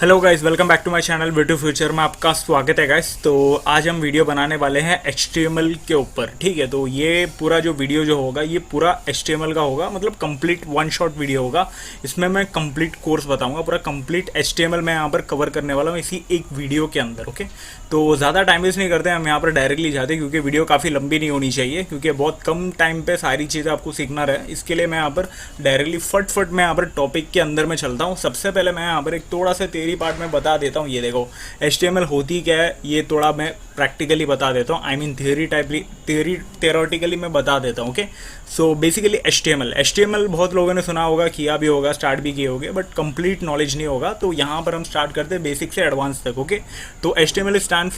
Hello guys, welcome back to my channel way to future में आपका स्वागत है गाइस। तो आज हम वीडियो बनाने वाले हैं HTML के ऊपर। ठीक है, तो ये पूरा जो वीडियो जो होगा ये पूरा HTML का होगा, मतलब कंप्लीट वन शॉट वीडियो होगा। इसमें मैं कंप्लीट कोर्स बताऊंगा, पूरा कंप्लीट HTML मैं यहाँ पर कवर करने वाला हूँ इसी एक वीडियो के अंदर। ओके, तो ज़्यादा टाइम वेस्ट नहीं करते, हम यहाँ पर डायरेक्टली जाते क्योंकि वीडियो काफ़ी लंबी नहीं होनी चाहिए, क्योंकि बहुत कम टाइम पे सारी चीज़ें आपको सीखना रहे। इसके लिए मैं यहाँ पर डायरेक्टली फट मैं यहाँ पर टॉपिक के अंदर में चलता हूँ। सबसे पहले मैं यहाँ पर एक थोड़ा सा थियरी पार्ट में बता देता हूँ। ये देखो HTML होती क्या है, ये थोड़ा मैं प्रैक्टिकली बता देता हूँ। आई मीन थियोरेटिकली मैं बता देता हूँ। ओके, सो बेसिकली HTML बहुत लोगों ने सुना होगा, किया भी होगा, स्टार्ट भी किए होंगे, बट कंप्लीट नॉलेज नहीं होगा। तो यहाँ पर हम स्टार्ट करते हैं बेसिक से एडवांस तक। ओके, तो HTML stand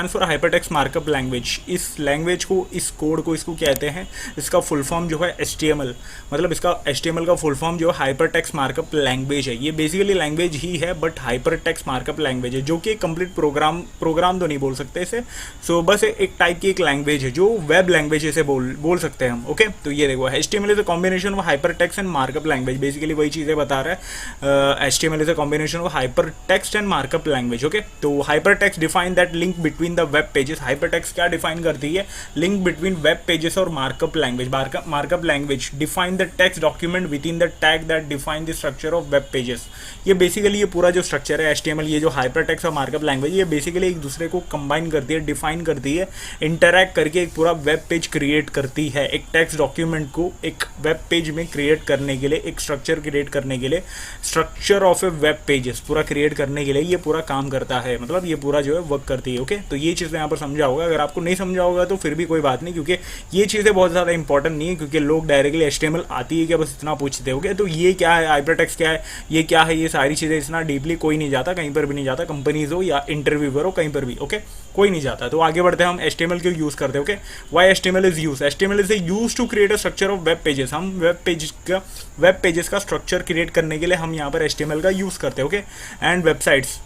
for hypertext markup language. इस लैंग्वेज को, इस कोड को, इसको कहते हैं, इसका फुल फॉर्म जो है HTML, मतलब इसका HTML का फुल फॉर्म जो है हाइपरटेक्स्ट मार्कअप लैंग्वेज है। ये बेसिकली लैंग्वेज ही है, बट हाइपरटेक्स्ट मार्कअप लैंग्वेज है, जो कि कंप्लीट प्रोग्राम तो नहीं बोल सकते इसे। सो बस एक टाइप की एक लैंग्वेज है, जो वेब लैंग्वेज इसे बोल सकते हैं हम। ओके, तो ये देखो HTML is a combination of hypertext and markup language. Basically वही चीज़ें बता रहा है। HTML is a combination of hypertext and markup language. Okay, तो hypertext define that link between the web pages. Hypertext क्या डिफाइन करती है? लिंक बिटवीन वेब पेजेस और markup language. Markup language define the text document within the tag that define the structure of web pages. ये basically ये पूरा जो structure है HTML, ये जो हाइपरटेक्स्ट और मार्कअप लैंग्वेज, ये बेसिकली एक दूसरे को कंबाइन करती है, डिफाइन करती है, इंटरैक्ट करके एक पूरा वेब पेज क्रिएट करती है। एक टेक्स्ट डॉक्यूमेंट को एक वेब पेज में क्रिएट करने के लिए, एक स्ट्रक्चर क्रिएट करने के लिए, structure of A web pages पूरा क्रिएट करने के लिए ये पूरा काम करता है, मतलब ये पूरा जो है वर्क करती है। ओके, तो ये चीज़ें यहाँ पर समझा होगा। अगर आपको नहीं समझा होगा तो फिर भी कोई बात नहीं, क्योंकि ये चीज़ें बहुत ज़्यादा इंपॉर्टेंट नहीं है, क्योंकि लोग डायरेक्टली HTML आती है क्या बस इतना पूछते हो। तो ये क्या है, हाइपरटेक्स्ट क्या है, ये क्या है, ये सारी चीज़ें इतना डीपली कोई नहीं जाता, कहीं पर भी नहीं जाता, कंपनीज हो या इंटरव्यूअर हो, कहीं पर भी। ओके, कोई नहीं जाता। तो आगे बढ़ते हैं, हम HTML क्यों यूज़ करते हैं। Okay, why HTML is use? HTML is use to create a structure of web pages. हम वेब पेजेस का स्ट्रक्चर क्रिएट करने के लिए हम यहाँ पर HTML का यूज़ करते हैं। Okay, and websites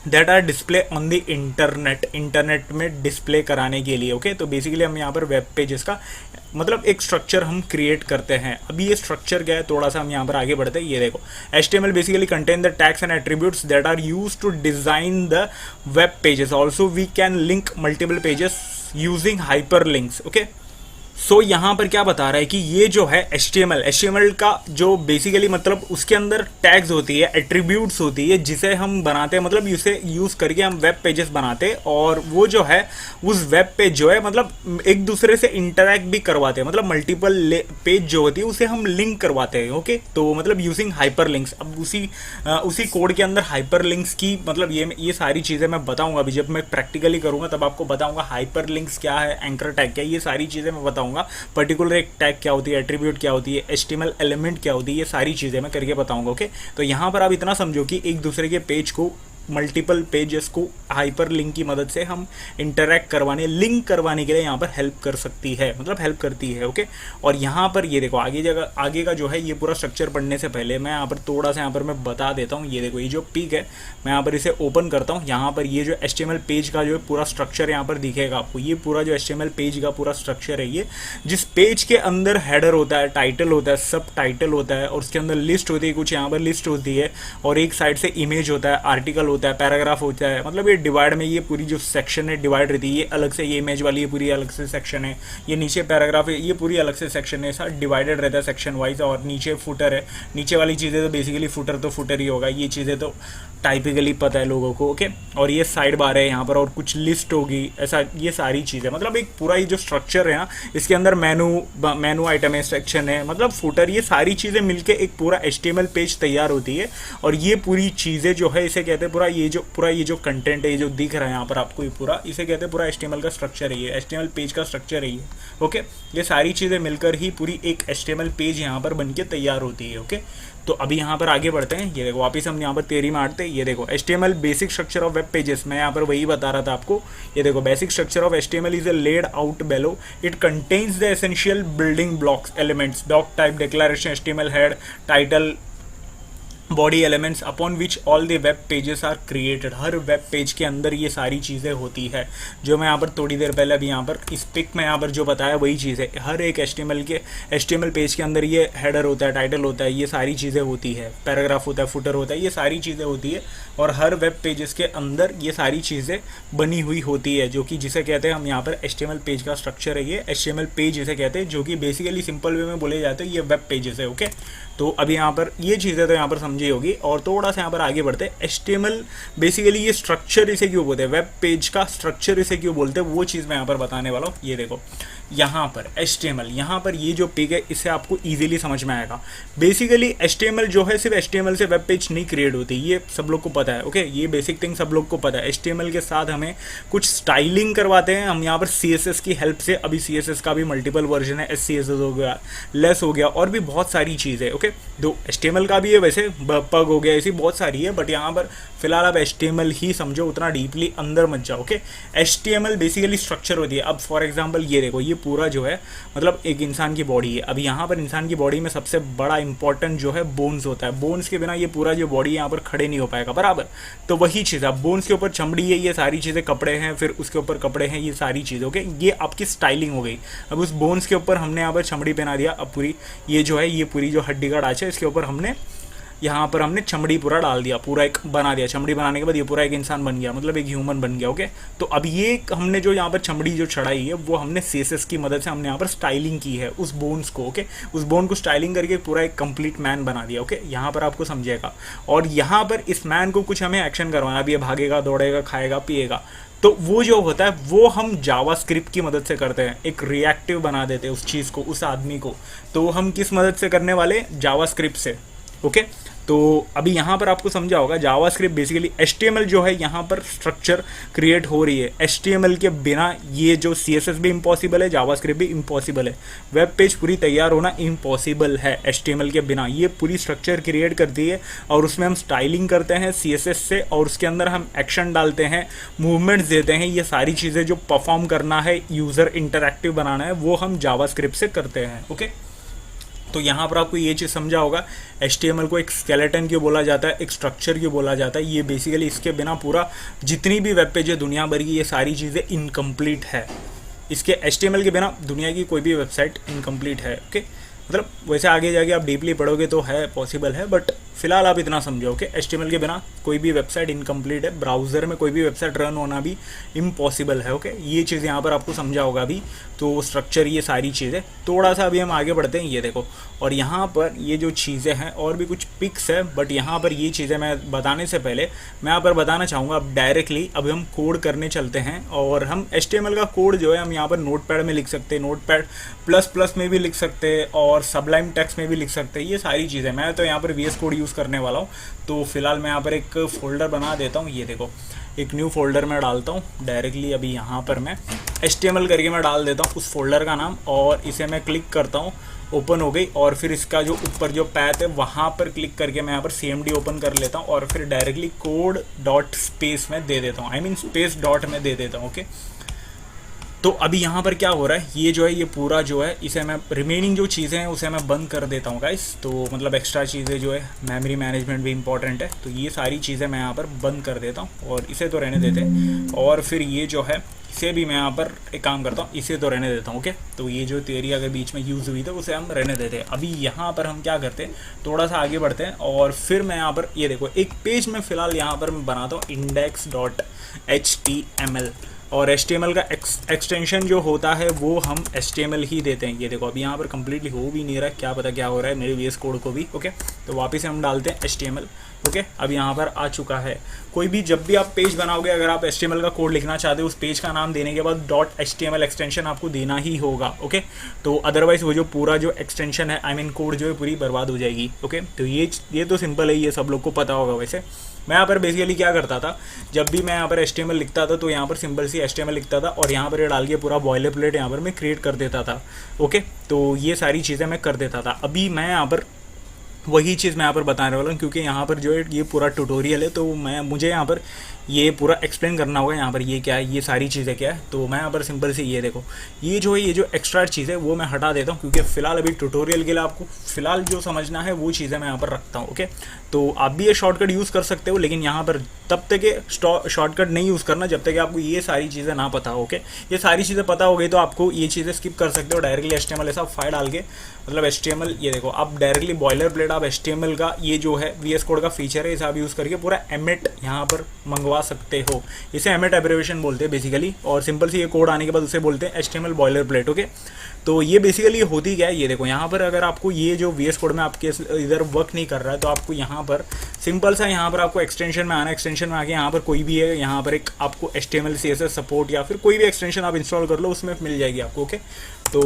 that are display on the internet में डिस्प्ले कराने के लिए। ओके, तो बेसिकली हम यहाँ पर वेब पेजेस का मतलब एक स्ट्रक्चर हम क्रिएट करते हैं। अभी ये स्ट्रक्चर क्या है, थोड़ा सा हम यहाँ पर आगे बढ़ते हैं। ये देखो HTML basically contain the tags and attributes that are use to design the web pages. Also we can link multiple pages using hyper links. Okay, so यहाँ पर क्या बता रहा है कि ये जो है HTML का जो बेसिकली मतलब उसके अंदर टैग्स होती है, एट्रीब्यूट्स होती है, जिसे हम बनाते हैं, मतलब इसे यूज़ करके हम वेब पेजेस बनाते हैं। और वो जो है उस वेब पेज जो है मतलब एक दूसरे से इंटरैक्ट भी करवाते हैं, मतलब मल्टीपल पेज जो होती है उसे हम लिंक करवाते हैं। ओके, तो मतलब यूजिंग हाइपर लिंक्स। अब उसी कोड के अंदर हाइपर लिंक्स की मतलब ये सारी चीज़ें मैं बताऊँगा। अभी जब मैं प्रैक्टिकली करूँगा तब आपको बताऊँगा हाइपर लिंक्स क्या है, एंकर टैग क्या है, ये सारी चीज़ें मैं बताऊँगा। पर्टिकुलर एक टैग क्या होती है, एट्रीब्यूट क्या होती है, HTML एलिमेंट क्या होती है, ये सारी चीज़ें मैं करके बताऊंगा। ओके, तो यहाँ पर आप इतना समझो कि एक दूसरे के पेज को, मल्टीपल पेजेस को हाइपर लिंक की मदद से हम इंटरैक्ट करवाने, लिंक करवाने के लिए यहाँ पर हेल्प कर सकती है, मतलब हेल्प करती है। ओके, और यहाँ पर ये देखो आगे का जो है ये पूरा स्ट्रक्चर पढ़ने से पहले मैं यहाँ पर थोड़ा सा यहाँ पर मैं बता देता हूँ। ये देखो ये जो पिक है, मैं यहाँ पर इसे ओपन करता हूँ। यहाँ पर ये जो HTML पेज का जो पूरा स्ट्रक्चर यहाँ पर दिखेगा आपको, ये पूरा जो HTML पेज का पूरा स्ट्रक्चर है, ये जिस पेज के अंदर हेडर होता है, टाइटल होता है, सब टाइटल होता है, और उसके अंदर लिस्ट होती है, कुछ यहाँ पर लिस्ट होती है, और एक साइड से इमेज होता है, आर्टिकल होता है, पैराग्राफ होता है, मतलब ये डिवाइड में ये पूरी जो सेक्शन है डिवाइड रहती है। ये अलग से, ये इमेज वाली ये पूरी अलग से सेक्शन है, ये नीचे पैराग्राफ है, ये पूरी अलग से सेक्शन है, सब डिवाइडेड रहता है सेक्शन वाइज। और नीचे फुटर है, नीचे वाली चीज़ें तो बेसिकली फुटर ही होगा, ये चीज़ें तो टाइपिकली पता है लोगों को। ओके, और ये साइड बार है यहाँ पर, और कुछ लिस्ट होगी, ऐसा ये सारी चीज़ें, मतलब एक पूरा ये जो स्ट्रक्चर है ना, इसके अंदर मेनू आइटम है, सेक्शन है, मतलब फुटर, ये सारी चीज़ें मिलके एक पूरा HTML पेज तैयार होती है। और ये पूरी चीज़ें जो है इसे कहते हैं पूरा ये जो कंटेंट है, ये जो दिख रहा है यहाँ पर आपको, ये पूरा इसे कहते हैं पूरा HTML का स्ट्रक्चर है, ये HTML पेज का स्ट्रक्चर है ये। ओके, ये सारी चीज़ें मिलकर ही पूरी एक HTML पेज यहाँ पर बनके तैयार होती है। ओके, तो अभी यहाँ पर आगे बढ़ते हैं। ये देखो वापस हम यहाँ पर थियरी में आते हैं। ये देखो HTML basic structure of web pages, मैं यहाँ पर वही बता रहा था आपको। ये देखो basic structure of HTML is laid out below. It contains the essential building blocks elements, doc type, declaration, HTML head, title, body elements upon which all the web pages are created. हर web page के अंदर ये सारी चीज़ें होती है, जो मैं यहाँ पर थोड़ी देर पहले अभी यहाँ पर इस पिक में यहाँ पर जो बताया वही चीज़ है। हर एक HTML पेज के अंदर ये हेडर होता है, टाइटल होता है, ये सारी चीज़ें होती है, पैराग्राफ होता है, फुटर होता है, ये सारी चीज़ें होती है। और हर वेब पेजेस के अंदर ये सारी चीज़ें बनी हुई होती है, जो कि जिसे कहते हैं हम यहाँ पर HTML पेज का स्ट्रक्चर है। ये HTML पेज जिसे कहते हैं, जो कि बेसिकली सिंपल वे में बोले जाते हैं ये वेब पेजेस है। ओके, तो अभी यहाँ पर ये चीज़ें तो यहाँ पर समझी होगी। और थोड़ा सा यहाँ पर आगे बढ़ते हैं। HTML बेसिकली ये स्ट्रक्चर इसे क्यों बोलते हैं, वेब पेज का स्ट्रक्चर इसे क्यों बोलते हैं, वो चीज़ मैं यहाँ पर बताने वाला हूँ। ये देखो यहाँ पर HTML, यहाँ पर ये जो पिक है इससे आपको इजीली समझ में आएगा। बेसिकली HTML जो है सिर्फ HTML से वेब पेज नहीं क्रिएट होती, ये सब लोग को पता है। ओके, ये बेसिक थिंग सब लोग को पता है। HTML के साथ हमें कुछ स्टाइलिंग करवाते हैं हम यहाँ पर CSS की हेल्प से। अभी CSS का भी मल्टीपल वर्जन है, SCSS हो गया, लेस हो गया, और भी बहुत सारी चीज़ें। ओके, तो HTML का भी है, वैसे पग हो गया, ऐसी बहुत सारी है, बट यहाँ पर फिलहाल आप HTML ही समझो, उतना डीपली अंदर मत जाओ। ओके, HTML बेसिकली स्ट्रक्चर होती है। अब फॉर एग्जांपल ये देखो, ये पूरा जो है मतलब एक इंसान की बॉडी है। अब यहाँ पर इंसान की बॉडी में सबसे बड़ा इंपॉर्टेंट जो है बोन्स होता है। बोन्स के बिना ये पूरा जो बॉडी यहाँ पर खड़े नहीं हो पाएगा बराबर। तो वही चीज़ है, बोन्स के ऊपर चमड़ी है, ये सारी चीज़ें, कपड़े हैं, फिर उसके ऊपर कपड़े हैं, ये सारी चीज़। ओके, ये आपकी स्टाइलिंग हो गई। अब उस बोन्स के ऊपर हमने यहाँ पर चमड़ी पहना दिया। अब पूरी ये जो है, ये पूरी जो हड्डी का ढांचा है, इसके ऊपर हमने यहाँ पर हमने चमड़ी पूरा डाल दिया, पूरा एक बना दिया। चमड़ी बनाने के बाद ये पूरा एक इंसान बन गया, मतलब एक ह्यूमन बन गया। ओके, तो अब ये हमने जो यहाँ पर चमड़ी जो चढ़ाई है वो हमने CSS की मदद से हमने यहाँ पर स्टाइलिंग की है उस बोन्स को। ओके, उस बोन को स्टाइलिंग करके पूरा एक कंप्लीट मैन बना दिया। ओके, यहाँ पर आपको समझेगा। और यहाँ पर इस मैन को कुछ हमें एक्शन करवाना, अब ये भागेगा, दौड़ेगा, खाएगा, पिएगा, तो वो जो होता है वो हम जावास्क्रिप्ट की मदद से करते हैं। एक रिएक्टिव बना देते हैं उस चीज़ को, उस आदमी को। तो हम किस मदद से करने वाले, जावास्क्रिप्ट से। ओके, तो अभी यहाँ पर आपको समझा होगा जावास्क्रिप्ट बेसिकली HTML जो है यहाँ पर स्ट्रक्चर क्रिएट हो रही है। HTML के बिना ये जो CSS भी इम्पॉसिबल है, जावास्क्रिप्ट भी इम्पॉसिबल है। वेब पेज पूरी तैयार होना इम्पॉसिबल है HTML के बिना। ये पूरी स्ट्रक्चर क्रिएट करती है और उसमें हम स्टाइलिंग करते हैं CSS से, और उसके अंदर हम एक्शन डालते हैं, मूवमेंट्स देते हैं। ये सारी चीज़ें जो परफॉर्म करना है, यूज़र इंटरैक्टिव बनाना है, वो हम जावास्क्रिप्ट से करते हैं। ओके, तो यहाँ पर आपको ये चीज़ समझा होगा HTML को एक स्केलेटन क्यों बोला जाता है, एक स्ट्रक्चर क्यों बोला जाता है। ये बेसिकली इसके बिना पूरा जितनी भी वेब पेज है दुनिया भर की, ये सारी चीज़ें इनकम्प्लीट है। इसके HTML के बिना दुनिया की कोई भी वेबसाइट इनकम्प्लीट है। ओके, मतलब वैसे आगे जाके आप डीपली पढ़ोगे तो है, पॉसिबल है, बट फिलहाल आप इतना समझो कि HTML के बिना कोई भी वेबसाइट इनकम्प्लीट है। ब्राउज़र में कोई भी वेबसाइट रन होना भी इम्पॉसिबल है। ओके, ये चीज़ यहाँ पर आपको समझा होगा अभी। तो स्ट्रक्चर, ये सारी चीज़ें, थोड़ा सा अभी हम आगे बढ़ते हैं। ये देखो, और यहाँ पर ये जो चीज़ें हैं और भी कुछ पिक्स है, बट यहाँ पर ये चीज़ें मैं बताने से पहले मैं यहाँ पर बताना चाहूँगा अब डायरेक्टली अभी हम कोड करने चलते हैं। और हम HTML का कोड जो है हम यहाँ पर नोटपैड में लिख सकते हैं, नोटपैड प्लस में भी लिख सकते हैं, और सबलाइम टेक्स्ट में भी लिख सकते हैं। ये सारी चीज़ें मैं तो यहाँ पर VS कोड यूज़ करने वाला हूँ। तो फिलहाल मैं यहाँ पर एक फ़ोल्डर बना देता हूँ। ये देखो, एक न्यू फोल्डर में डालता हूँ डायरेक्टली। अभी यहाँ पर मैं HTML करके मैं डाल देता हूँ उस फोल्डर का नाम, और इसे मैं क्लिक करता हूँ, ओपन हो गई। और फिर इसका जो ऊपर जो पैथ है वहाँ पर क्लिक करके मैं यहाँ पर CMD ओपन कर लेता हूँ, और फिर डायरेक्टली कोड डॉट स्पेस में दे देता हूँ, स्पेस डॉट में दे देता हूँ। ओके, तो अभी यहाँ पर क्या हो रहा है, ये जो है ये पूरा जो है इसे मैं रिमेनिंग जो चीज़ें हैं उसे मैं बंद कर देता हूँ गाइस। तो मतलब एक्स्ट्रा चीज़ें जो है, मेमोरी मैनेजमेंट भी इंपॉर्टेंट है, तो ये सारी चीज़ें मैं यहाँ पर बंद कर देता हूँ, और इसे तो रहने देते हैं। और फिर ये जो है इसे भी मैं यहाँ पर एक काम करता हूँ, इसे तो रहने देता हूँ। ओके, तो ये जो थियरी अगर बीच में यूज़ हुई थी उसे हम रहने देते हैं। अभी यहाँ पर हम क्या करते हैं, थोड़ा सा आगे बढ़ते हैं, और फिर मैं यहाँ पर ये देखो एक पेज में फ़िलहाल यहाँ पर मैं बनाता हूँ index.html, और HTML का एक्सटेंशन जो होता है वो हम HTML ही देते हैं। ये देखो अभी यहाँ पर कम्प्लीटली हो भी नहीं रहा है, क्या पता क्या हो रहा है मेरे VS कोड को भी। ओके, तो वापस हम डालते हैं HTML। ओके, अब यहाँ पर आ चुका है। कोई भी जब भी आप पेज बनाओगे, अगर आप HTML का कोड लिखना चाहते हो, उस पेज का नाम देने के बाद .html एक्सटेंशन आपको देना ही होगा। ओके, तो अदरवाइज वो जो पूरा जो एक्सटेंशन है, कोड जो है पूरी बर्बाद हो जाएगी। ओके, तो ये तो सिंपल है, ये सब लोग को पता होगा। वैसे मैं यहाँ पर बेसिकली क्या करता था, जब भी मैं यहाँ पर HTML लिखता था तो यहाँ पर सिंपल सी HTML लिखता था, और यहाँ पर ये डाल के पूरा बॉयलर प्लेट यहाँ पर मैं क्रिएट कर देता था। ओके, तो ये सारी चीज़ें मैं कर देता था। अभी मैं यहाँ पर वही चीज़ मैं यहाँ पर बताने वाला हूँ, क्योंकि यहाँ पर जो है ये पूरा ट्यूटोरियल है, तो मुझे यहाँ पर ये पूरा एक्सप्लेन करना होगा यहाँ पर ये क्या है, ये सारी चीज़ें क्या है। तो मैं यहाँ पर सिंपल से ये देखो, ये जो है, ये जो एक्स्ट्रा चीज़ है वो मैं हटा देता हूँ, क्योंकि फिलहाल अभी ट्यूटोरियल के लिए आपको फिलहाल जो समझना है वो चीज़ें मैं यहाँ पर रखता हूँ। ओके, तो आप भी ये शॉर्टकट यूज़ कर सकते हो, लेकिन यहाँ पर तब तक ये शॉर्टकट नहीं यूज़ करना जब तक आपको ये सारी चीज़ें ना पता हो। ओके, ये सारी चीज़ें पता हो गई तो आपको ये चीज़ें स्किप कर सकते हो, डायरेक्टली HTML ऐसा फाइल डाल के, मतलब HTML ये देखो, आप डायरेक्टली बॉयलर प्लेट आप HTML का ये जो है VS कोड का फीचर है, इसे आप यूज़ करके पूरा एमिट यहाँ पर मंगवा सकते हो। इसे एमिट एब्रिविएशन बोलते हैं बेसिकली, और सिंपल से ये कोड आने के बाद उसे बोलते हैं HTML बॉयलर प्लेट। ओके, तो ये बेसिकली होती क्या है, ये देखो यहाँ पर अगर आपको ये जो VS कोड में आपके इधर वर्क नहीं कर रहा है तो आपको यहाँ पर सिंपल सा यहाँ पर आपको एक्सटेंशन में आना, एक्सटेंशन में आके यहाँ पर कोई भी है, यहाँ पर एक आपको HTML CSS सपोर्ट या फिर कोई भी एक्सटेंशन आप इंस्टॉल कर लो, उसमें मिल जाएगी आपको। ओके, तो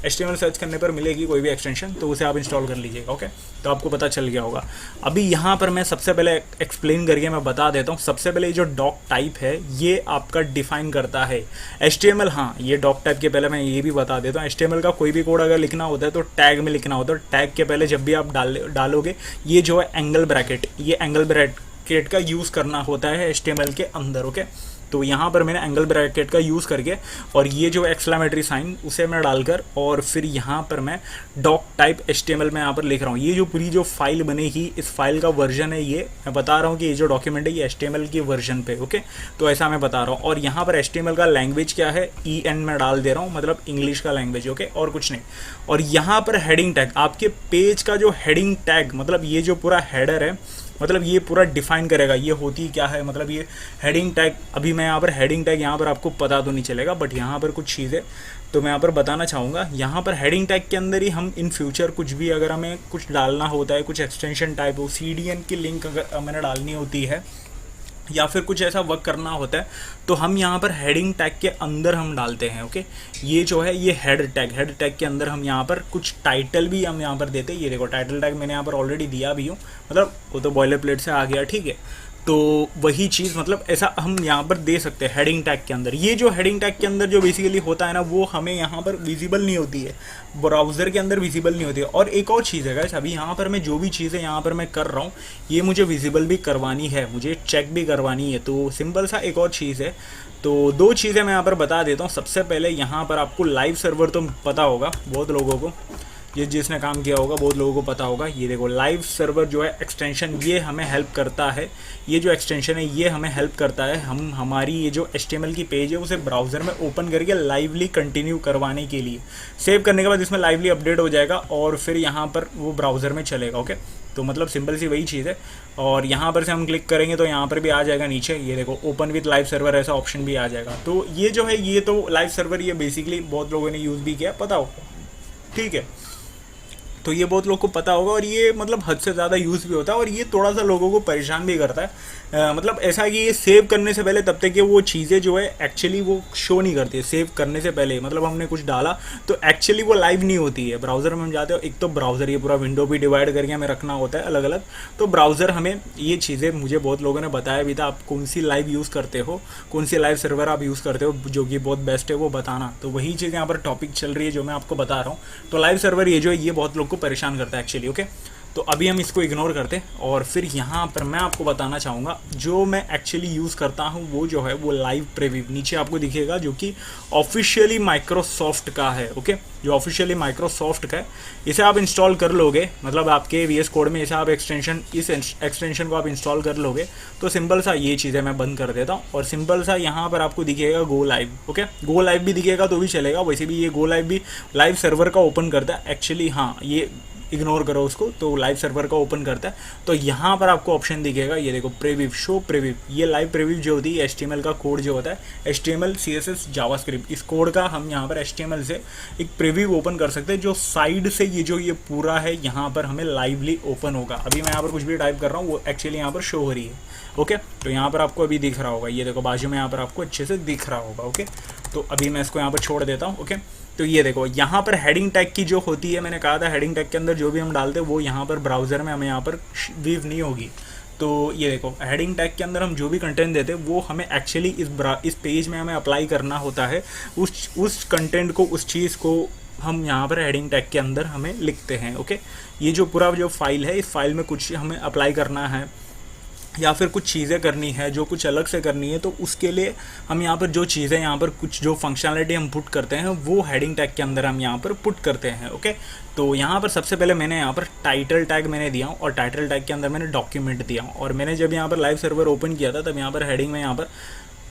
HTML सर्च करने पर मिलेगी कोई भी एक्सटेंशन, तो उसे आप इंस्टॉल कर लीजिएगा। ओके, तो आपको पता चल गया होगा। अभी यहाँ पर मैं सबसे पहले एक्सप्लेन करके मैं बता देता हूँ। सबसे पहले ये जो डॉक टाइप है ये आपका डिफाइन करता है HTML। हाँ, ये डॉक टाइप के पहले मैं ये भी बता देता हूँ, HTML का कोई भी कोड अगर लिखना होता है तो टैग में लिखना होता है। टैग के पहले जब भी आप डालोगे ये जो है एंगल ब्रैकेट, ये एंगल ब्रैकेट का यूज़ करना होता है HTML के अंदर। ओके, तो यहाँ पर मैंने एंगल ब्रैकेट का यूज़ करके और ये जो एक्सक्लेमेटरी साइन उसे मैं डालकर और फिर यहाँ पर मैं डॉक टाइप HTML में यहाँ पर लिख रहा हूँ। ये जो पूरी जो फाइल बनेगी, इस फाइल का वर्जन है ये, मैं बता रहा हूँ कि ये जो डॉक्यूमेंट है ये HTML की वर्जन पे। ओके, तो ऐसा मैं बता रहा हूँ। और यहाँ पर HTML का लैंग्वेज क्या है, EN में डाल दे रहा हूँ, मतलब इंग्लिश का लैंग्वेज। ओके, और कुछ नहीं। और यहाँ पर हेडिंग टैग, आपके पेज का जो हेडिंग टैग, मतलब ये जो पूरा हेडर है, मतलब ये पूरा डिफाइन करेगा ये होती क्या है, मतलब ये हेडिंग टैग। अभी मैं यहाँ पर हेडिंग टैग यहाँ पर आपको पता तो नहीं चलेगा, बट यहाँ पर कुछ चीज़ें तो मैं यहाँ पर बताना चाहूँगा। यहाँ पर हेडिंग टैग के अंदर ही हम इन फ्यूचर कुछ भी अगर हमें कुछ डालना होता है, कुछ एक्सटेंशन टाइप हो, CDN की लिंक अगर मैंने डालनी होती है या फिर कुछ ऐसा वर्क करना होता है, तो हम यहाँ पर हेडिंग टैग के अंदर हम डालते हैं। ओके, ये जो है ये हेड टैग के अंदर हम यहाँ पर कुछ टाइटल भी हम यहाँ पर देते हैं। ये देखो टाइटल टैग मैंने यहाँ पर ऑलरेडी दिया भी हूँ, मतलब वो तो बॉयलर प्लेट से आ गया। ठीक है, तो वही चीज़ मतलब ऐसा हम यहाँ पर दे सकते हैं हेडिंग टैग के अंदर। ये जो हेडिंग टैग के अंदर जो बेसिकली होता है ना, वो हमें यहाँ पर विजिबल नहीं होती है, ब्राउज़र के अंदर विजिबल नहीं होती है। और एक और चीज़ है गाइस, अभी यहाँ पर मैं जो भी चीज़ें यहाँ पर मैं कर रहा हूँ ये मुझे विजिबल भी करवानी है, मुझे चेक भी करवानी है। तो सिंपल सा एक और चीज़ है, तो दो चीज़ें मैं यहाँ पर बता देता हूँ। सबसे पहले यहाँ पर आपको लाइव सर्वर तो पता होगा बहुत लोगों को, ये जिसने काम किया होगा बहुत लोगों को पता होगा। ये देखो लाइव सर्वर जो है एक्सटेंशन, ये हमें हेल्प करता है। ये जो एक्सटेंशन है ये हमें हेल्प करता है हम हमारी ये जो HTML की पेज है उसे ब्राउज़र में ओपन करके लाइवली कंटिन्यू करवाने के लिए। सेव करने के बाद इसमें लाइवली अपडेट हो जाएगा और फिर यहाँ पर वो ब्राउज़र में चलेगा। ओके, तो मतलब सिंपल सी वही चीज़ है। और यहाँ पर से हम क्लिक करेंगे तो यहाँ पर भी आ जाएगा नीचे, ये देखो ओपन विथ लाइव सर्वर ऐसा ऑप्शन भी आ जाएगा। तो ये जो है ये तो लाइव सर्वर ये बेसिकली बहुत लोगों ने यूज़ भी किया, पता होगा। ठीक है, तो ये बहुत लोग को पता होगा और ये मतलब हद से ज़्यादा यूज़ भी होता है और ये थोड़ा सा लोगों को परेशान भी करता है। मतलब ऐसा है कि ये सेव करने से पहले तब तक कि वो चीज़ें जो है एक्चुअली वो शो नहीं करती है। सेव करने से पहले मतलब हमने कुछ डाला तो एक्चुअली वो लाइव नहीं होती है। ब्राउज़र में हम जाते हो, एक तो ब्राउज़र ये पूरा विंडो भी डिवाइड करके हमें रखना होता है अलग अलग, तो ब्राउज़र हमें ये चीज़ें, मुझे बहुत लोगों ने बताया भी था, आप कौन सी लाइव यूज़ करते हो, कौन सी लाइव सर्वर आप यूज़ करते हो जो कि बहुत बेस्ट है वो बताना। तो वही चीज़ यहाँ पर टॉपिक चल रही है जो मैं आपको बता रहा हूँ। तो लाइव सर्वर ये जो है ये बहुत लोग को परेशान करता है एक्चुअली। ओके, तो अभी हम इसको इग्नोर करते हैं और फिर यहाँ पर मैं आपको बताना चाहूँगा जो मैं एक्चुअली यूज़ करता हूँ वो जो है वो लाइव प्रीव्यू नीचे आपको दिखेगा, जो कि ऑफिशियली माइक्रोसॉफ्ट का है। ओके, जो ऑफिशियली माइक्रोसॉफ्ट का है, इसे आप इंस्टॉल कर लोगे, मतलब आपके VS कोड में इसे आप इस एक्सटेंशन को आप इंस्टॉल कर लोगे तो सिंपल सा ये चीज़ें मैं बंद कर देता हूँ और सिंपल सा यहाँ पर आपको दिखेगा go live. Okay, go live भी दिखेगा तो भी चलेगा, वैसे भी ये गो लाइव भी लाइव सर्वर का ओपन करता है एक्चुअली। हाँ, ये इग्नोर करो उसको, तो लाइव सर्वर का ओपन करता है। तो यहाँ पर आपको ऑप्शन दिखेगा, ये देखो प्रीव्यू, शो प्रीव्यू। ये लाइव प्रीव्यू जो होती है HTML का कोड जो होता है HTML CSS जावास्क्रिप्ट, इस कोड का हम यहाँ पर HTML से एक प्रीव्यू ओपन कर सकते हैं जो साइड से ये जो ये पूरा है यहाँ पर हमें लाइवली ओपन होगा। अभी मैं यहाँ पर कुछ भी टाइप कर रहा हूँ वो एक्चुअली यहाँ पर शो हो रही है। ओके, तो यहाँ पर आपको अभी दिख रहा होगा, ये देखो बाजू में यहाँ पर आपको अच्छे से दिख रहा होगा। ओके, तो अभी मैं इसको यहाँ पर छोड़ देता हूँ। ओके, तो ये देखो यहाँ पर हेडिंग टैग की जो होती है, मैंने कहा था हेडिंग टैग के अंदर जो भी हम डालते हैं वो यहाँ पर ब्राउज़र में हमें यहाँ पर वीव नहीं होगी। तो ये देखो हेडिंग टैग के अंदर हम जो भी कंटेंट देते हैं वो हमें एक्चुअली इस पेज में हमें अप्लाई करना होता है। उस कंटेंट को, उस चीज़ को हम यहाँ पर हेडिंग टैग के अंदर हमें लिखते हैं। ओके, ये जो पूरा जो फाइल है, इस फाइल में कुछ हमें अप्लाई करना है या फिर कुछ चीज़ें करनी है, जो कुछ अलग से करनी है, तो उसके लिए हम यहाँ पर जो चीज़ें यहाँ पर कुछ जो फंक्शनैलिटी हम पुट करते हैं वो हेडिंग टैग के अंदर हम यहाँ पर पुट करते हैं। ओके, तो यहाँ पर सबसे पहले मैंने यहाँ पर टाइटल टैग मैंने दिया हूँ और टाइटल टैग के अंदर मैंने डॉक्यूमेंट दिया हूँ। और मैंने जब यहाँ पर लाइव सर्वर ओपन किया था तब यहाँ पर हेडिंग में यहाँ पर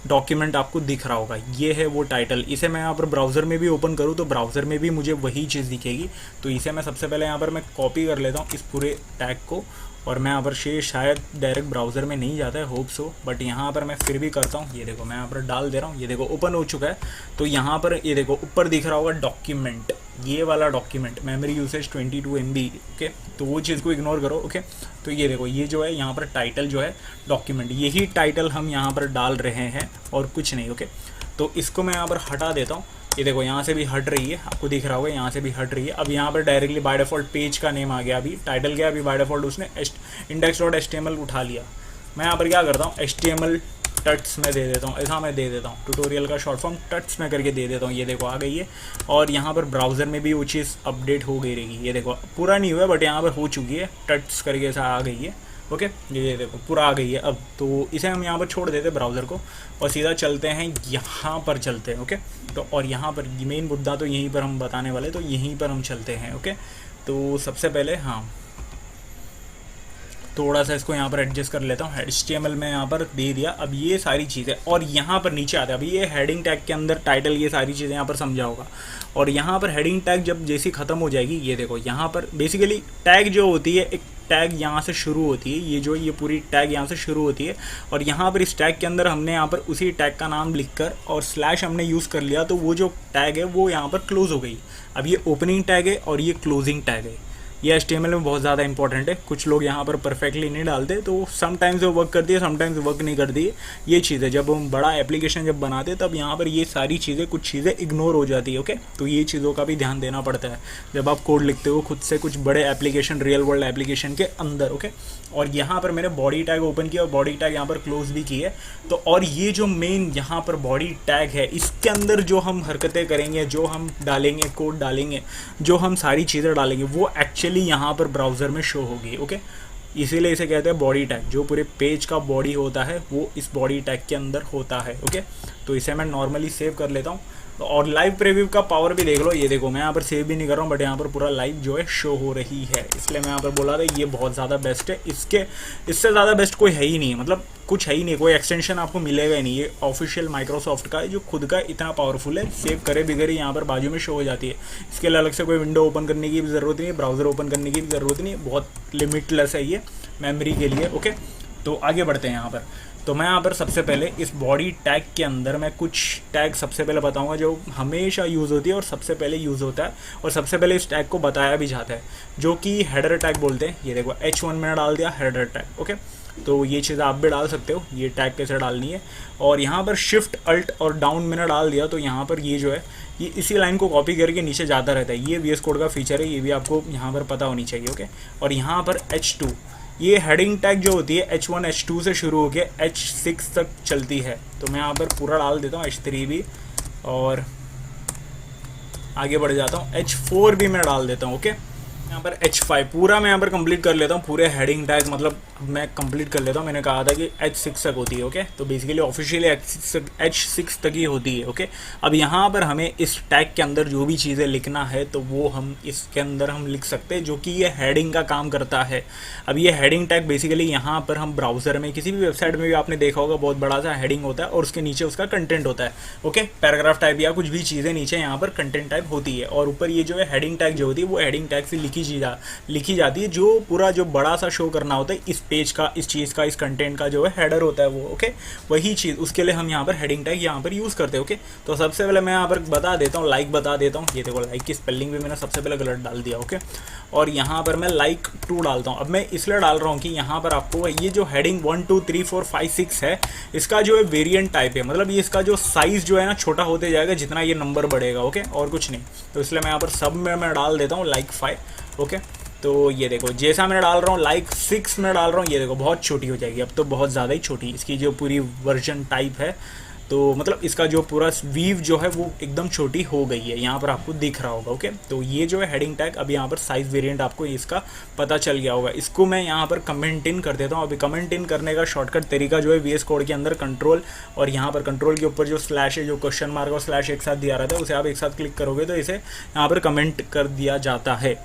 डॉक्यूमेंट आपको दिख रहा होगा, ये है वो टाइटल। इसे मैं यहाँ पर ब्राउज़र में भी ओपन करूँ तो ब्राउज़र में भी मुझे वही चीज़ दिखेगी। तो इसे मैं सबसे पहले यहाँ पर मैं कॉपी कर लेता हूँ इस पूरे टैग को, और मैं यहाँ पर शायद डायरेक्ट ब्राउज़र में नहीं जाता है, होप सो, बट यहाँ पर मैं फिर भी करता हूँ। ये देखो मैं यहाँ पर डाल दे रहा हूँ, ये देखो ओपन हो चुका है। तो यहाँ पर ये देखो ऊपर दिख रहा होगा डॉक्यूमेंट, ये वाला document, memory usage 22 MB। Okay, तो वो चीज़ को इग्नोर करो। ओके, तो ये देखो ये जो है यहाँ पर टाइटल जो है डॉक्यूमेंट, यही टाइटल हम यहाँ पर डाल रहे हैं और कुछ नहीं। ओके, तो इसको मैं यहाँ पर हटा देता हूँ। ये देखो यहाँ से भी हट रही है, आपको दिख रहा होगा यहाँ से भी हट रही है। अब यहाँ पर डायरेक्टली बाय डिफ़ॉल्ट पेज का नेम आ गया, अभी टाइटल गया, अभी बाय डिफ़ॉल्ट उसने index.html उठा लिया। मैं यहाँ पर क्या करता हूँ, HTML टट्स में दे देता हूँ, ऐसा मैं दे देता हूँ, ट्यूटोरियल का शॉर्ट फॉर्म टट्स में करके दे देता हूँ। ये देखो आ गई है, और यहाँ पर ब्राउज़र में भी वो चीज़ अपडेट हो गई रहेगी। ये देखो पूरा नहीं हुआ बट यहाँ पर हो चुकी है, टट्स करके ऐसा आ गई है। ओके, ये देखो पूरा आ गई है। अब तो इसे हम यहाँ पर छोड़ देते ब्राउज़र को और सीधा चलते हैं यहाँ पर चलते हैं। ओके, तो और यहाँ पर मेन मुद्दा तो यहीं पर हम बताने वाले, तो यहीं पर हम चलते हैं। ओके, तो सबसे पहले हाँ थोड़ा सा इसको यहाँ पर एडजस्ट कर लेता हूँ। HTML में यहाँ पर दे दिया। अब ये सारी चीज़ें और यहाँ पर नीचे आते हैं, अभी ये हेडिंग टैग के अंदर टाइटल, ये सारी चीज़ें यहाँ पर समझा होगा। और यहाँ पर हेडिंग टैग जब जैसी ख़त्म हो जाएगी, ये देखो यहाँ पर बेसिकली टैग जो होती है, एक टैग यहाँ से शुरू होती है, ये पूरी टैग यहाँ से शुरू होती है, और यहाँ पर इस टैग के अंदर हमने यहाँ पर उसी टैग का नाम लिखकर और स्लैश हमने यूज़ कर लिया, तो वो जो टैग है वो यहाँ पर क्लोज़ हो गई। अब ये ओपनिंग टैग है और ये क्लोजिंग टैग है। ये HTML में बहुत ज़्यादा इंपॉर्टेंट है। कुछ लोग यहाँ पर परफेक्टली नहीं डालते, तो समटाइम्स वो वर्क करती है, समटाइम्स वर्क नहीं करती है। ये चीज़ है, जब हम बड़ा एप्लीकेशन जब बनाते हैं तब यहाँ पर ये सारी चीज़ें, कुछ चीज़ें इग्नोर हो जाती है। ओके, तो ये चीज़ों का भी ध्यान देना पड़ता है जब आप कोड लिखते हो खुद से कुछ बड़े एप्लीकेशन, रियल वर्ल्ड एप्लीकेशन के अंदर। ओके, और यहाँ पर मैंने बॉडी टैग ओपन किया और बॉडी टैग यहाँ पर क्लोज भी की है। तो और ये जो मेन यहाँ पर बॉडी टैग है, इसके अंदर जो हम हरकतें करेंगे, जो हम डालेंगे, कोड डालेंगे, जो हम सारी चीज़ें डालेंगे, वो एक्चुअली यहाँ पर ब्राउज़र में शो होगी। ओके, इसीलिए इसे कहते हैं बॉडी टैग। जो पूरे पेज का बॉडी होता है वो इस बॉडी टैग के अंदर होता है। ओके, तो इसे मैं नॉर्मली सेव कर लेता हूँ। और लाइव प्रीव्यू का पावर भी देख लो, ये देखो मैं यहाँ पर सेव भी नहीं कर रहा हूँ बट यहाँ पर पूरा लाइव जो है शो हो रही है, इसलिए मैं यहाँ पर बोला था ये बहुत ज़्यादा बेस्ट है। इससे ज़्यादा बेस्ट कोई है ही नहीं, मतलब कुछ है ही नहीं, कोई एक्सटेंशन आपको मिलेगा ही नहीं। ये ऑफिशियल माइक्रोसॉफ्ट का है जो खुद का इतना पावरफुल है, सेव करे बिगड़े यहाँ पर बाजू में शो हो जाती है। इसके लिए अलग से कोई विंडो ओपन करने की भी ज़रूरत नहीं है, ब्राउज़र ओपन करने की भी ज़रूरत नहीं है, बहुत लिमिटलेस है ये मेमोरी के लिए। ओके, तो आगे बढ़ते हैं यहाँ पर। तो मैं यहाँ पर सबसे पहले इस बॉडी टैग के अंदर मैं कुछ टैग सबसे पहले बताऊंगा जो हमेशा यूज़ होती है और सबसे पहले यूज़ होता है, और सबसे पहले इस टैग को बताया भी जाता है, जो कि हेडर टैग बोलते हैं। ये देखो H1 मैंने डाल दिया हेडर टैग। ओके, तो ये चीज़ आप भी डाल सकते हो, ये टैग कैसे डालनी है। और यहाँ पर शिफ्ट अल्ट और डाउन मैंने डाल दिया, तो यहाँ पर ये जो है ये इसी लाइन को कॉपी करके नीचे जाता रहता है। ये VS कोड का फीचर है, ये भी आपको यहाँ पर पता होनी चाहिए। ओके, और यहाँ पर H2, ये हेडिंग टैग जो होती है H1 H2 से शुरू होकर H6 तक चलती है, तो मैं यहाँ पर पूरा डाल देता हूँ, H3 भी, और आगे बढ़ जाता हूँ, H4 भी मैं डाल देता हूँ। ओके, यहाँ पर H5 पूरा मैं यहाँ पर कंप्लीट कर लेता हूँ, पूरे हेडिंग टैग मतलब मैं कंप्लीट कर लेता हूँ। मैंने कहा था कि H6 तक होती है। ओके, तो बेसिकली ऑफिशियली H6 तक ही होती है। ओके, अब यहाँ पर हमें इस टैग के अंदर जो भी चीज़ें लिखना है तो वो हम इसके अंदर हम लिख सकते हैं, जो कि ये हेडिंग का काम करता है। अब ये हेडिंग टैग बेसिकली यहाँ पर हम ब्राउज़र में किसी भी वेबसाइट में भी आपने देखा होगा, बहुत बड़ा सा हेडिंग होता है और उसके नीचे उसका कंटेंट होता है। ओके, पैराग्राफ टाइप या कुछ भी चीज़ें नीचे यहाँ पर कंटेंट टाइप होती है, और ऊपर ये जो है हेडिंग टैग जो होती है वो हेडिंग टैग से लिखी जाती है, जो पूरा जो बड़ा सा शो करना होता है इस पेज का, इस चीज़ का, इस कंटेंट का जो है हेडर होता है वो। ओके, वही चीज़, उसके लिए हम यहाँ पर हेडिंग टैग यहाँ पर यूज़ करते हैं। ओके, तो सबसे पहले मैं यहाँ पर बता देता हूँ, लाइक बता देता हूँ। ये देखो लाइक की स्पेलिंग भी मैंने सबसे पहले गलत डाल दिया। ओके, और यहाँ पर मैं लाइक 2 डालता हूँ। अब मैं इसलिए डाल रहा हूँ कि यहाँ पर आपको ये जो हेडिंग 1 2 3 4 5 6 है, इसका जो है वेरिएंट टाइप है, मतलब ये इसका जो साइज़ जो है ना छोटा होते जाएगा जितना ये नंबर बढ़ेगा। ओके, और कुछ नहीं, तो इसलिए मैं यहाँ पर सब में मैं डाल देता हूँ लाइक 5। ओके, तो ये देखो जैसा मैं डाल रहा हूँ लाइक 6 में डाल रहा हूँ, ये देखो बहुत छोटी हो जाएगी, अब तो बहुत ज़्यादा ही छोटी इसकी जो पूरी वर्जन टाइप है। तो मतलब इसका जो पूरा वीव जो है वो एकदम छोटी हो गई है, यहाँ पर आपको दिख रहा होगा। ओके, तो ये जो है हेडिंग टैग, अभी यहाँ पर साइज वेरिएंट आपको इसका पता चल गया होगा। इसको मैं यहाँ पर कमेंट इन कर देता हूँ। अभी कमेंट इन करने का शॉर्टकट तरीका जो है VS कोड के अंदर कंट्रोल और यहाँ पर कंट्रोल के ऊपर जो स्लैश है, जो क्वेश्चन मार्क और स्लैश एक साथ दिया रहता है, उसे आप एक साथ क्लिक करोगे तो इसे यहाँ पर कमेंट कर दिया जाता है।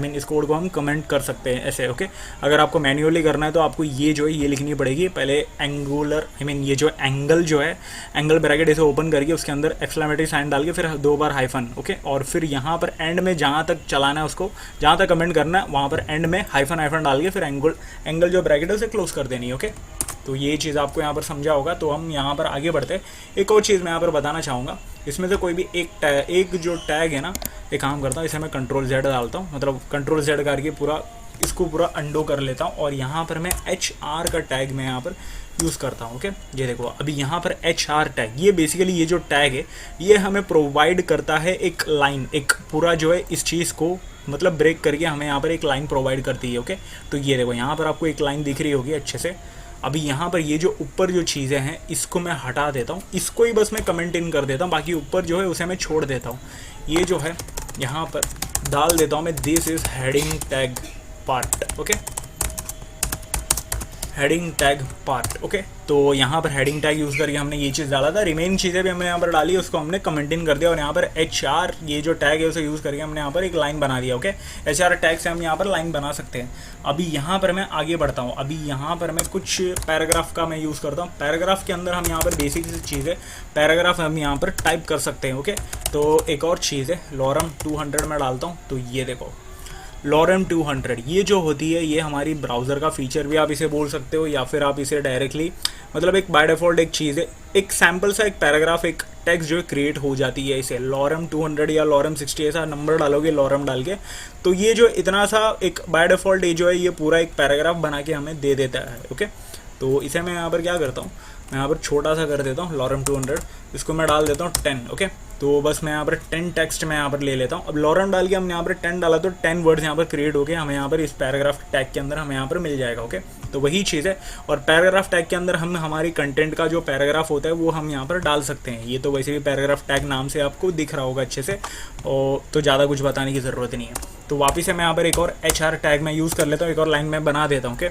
इस कोड को हम कमेंट कर सकते हैं ऐसे। ओके, अगर आपको मैन्युअली करना है तो आपको ये जो है ये लिखनी पड़ेगी पहले, एंगुलर ये जो एंगल जो है, एंगल ब्रैकेट इसे ओपन करके उसके अंदर एक्सक्लेमेटरी साइन डाल के फिर 2 बार हाइफन। ओके, और फिर यहाँ पर एंड में जहाँ तक चलाना है उसको, जहाँ तक कमेंट करना है वहाँ पर एंड में हाइफन डाल के फिर एंगल जो ब्रैकेट है उसे क्लोज कर देनी है। ओके, तो ये चीज़ आपको यहाँ पर समझा होगा। तो हम यहाँ पर आगे बढ़ते हैं। एक और चीज़ मैं यहाँ पर बताना चाहूँगा, इसमें से कोई भी एक जो टैग है ना, एक काम करता हूँ, इसे मैं Ctrl Z डालता हूँ, मतलब Ctrl Z करके पूरा इसको पूरा अंडो कर लेता हूँ और यहाँ पर मैं HR का टैग मैं यहाँ पर यूज़ करता हूँ। ओके, ये देखो अभी यहाँ पर HR टैग, ये बेसिकली ये जो टैग है ये हमें प्रोवाइड करता है एक लाइन, एक पूरा जो है इस चीज़ को मतलब ब्रेक करके हमें यहाँ पर एक लाइन प्रोवाइड करती है। ओके, तो ये देखो यहाँ पर आपको एक लाइन दिख रही होगी अच्छे से। अभी यहाँ पर ये जो ऊपर जो चीज़ें हैं इसको मैं हटा देता हूँ, इसको ही बस मैं कमेंट इन कर देता हूँ, बाकी ऊपर जो है उसे मैं छोड़ देता हूँ। ये जो है यहाँ पर डाल देता हूँ मैं, this is heading tag part. Okay, heading tag part. Okay, तो यहाँ पर हेडिंग टैग यूज़ करके हमने ये चीज़ डाला था, रिमेन चीज़ें भी हमने यहाँ पर डाली, उसको हमने कमेंट इन कर दिया और यहाँ पर HR ये जो टैग है उसे यूज़ करके हमने यहाँ पर एक लाइन बना दिया। ओके, HR टैग से हम यहाँ पर लाइन बना सकते हैं। अभी यहाँ पर मैं आगे बढ़ता हूँ। अभी यहाँ पर मैं कुछ पैराग्राफ का मैं यूज़ करता हूँ। पैराग्राफ के अंदर हम यहाँ पर बेसिक चीज़ है, पैराग्राफ हम यहाँ पर टाइप कर सकते हैं। ओके, तो एक और चीज़ है, लॉरम 200 में डालता हूँ। तो ये देखो लॉरम 200 ये जो होती है ये हमारी ब्राउज़र का फीचर भी आप इसे बोल सकते हो, या फिर आप इसे डायरेक्टली मतलब एक बाय डिफ़ॉल्ट एक चीज़ है, एक सैम्पल सा एक पैराग्राफ एक टेक्स्ट जो है क्रिएट हो जाती है इसे लॉरम 200 या लॉरम 60 ऐसा नंबर डालोगे लॉरम डाल के, तो ये जो इतना सा एक बाय डिफ़ॉल्ट ये जो है ये पूरा एक पैराग्राफ बना के हमें दे देता है। ओके, तो इसे मैं यहाँ पर क्या करता हूँ, मैं यहाँ पर छोटा सा कर देता हूँ लॉरम 200, इसको मैं डाल देता हूँ 10। ओके, तो बस मैं यहाँ पर 10 टेक्स्ट मैं यहाँ पर ले लेता हूँ। अब लॉरम डाल के हमने यहाँ पर 10 डाला तो 10 वर्ड्स यहाँ पर क्रिएट हो गए हमें यहाँ पर इस पैराग्राफ टैग के अंदर हमें यहाँ पर मिल जाएगा। ओके, तो वही चीज़ है। और पैराग्राफ टैग के अंदर हम हमारी कंटेंट का जो पैराग्राफ होता है वो हम यहाँ पर डाल सकते हैं। ये तो वैसे भी पैराग्राफ टैग नाम से आपको दिख रहा होगा अच्छे से, और तो ज़्यादा कुछ बताने की ज़रूरत नहीं है। तो वापस से मैं यहाँ पर एक और HR टैग मैं यूज़ कर लेता हूँ, एक और लाइन में बना देता हूँ। ओके,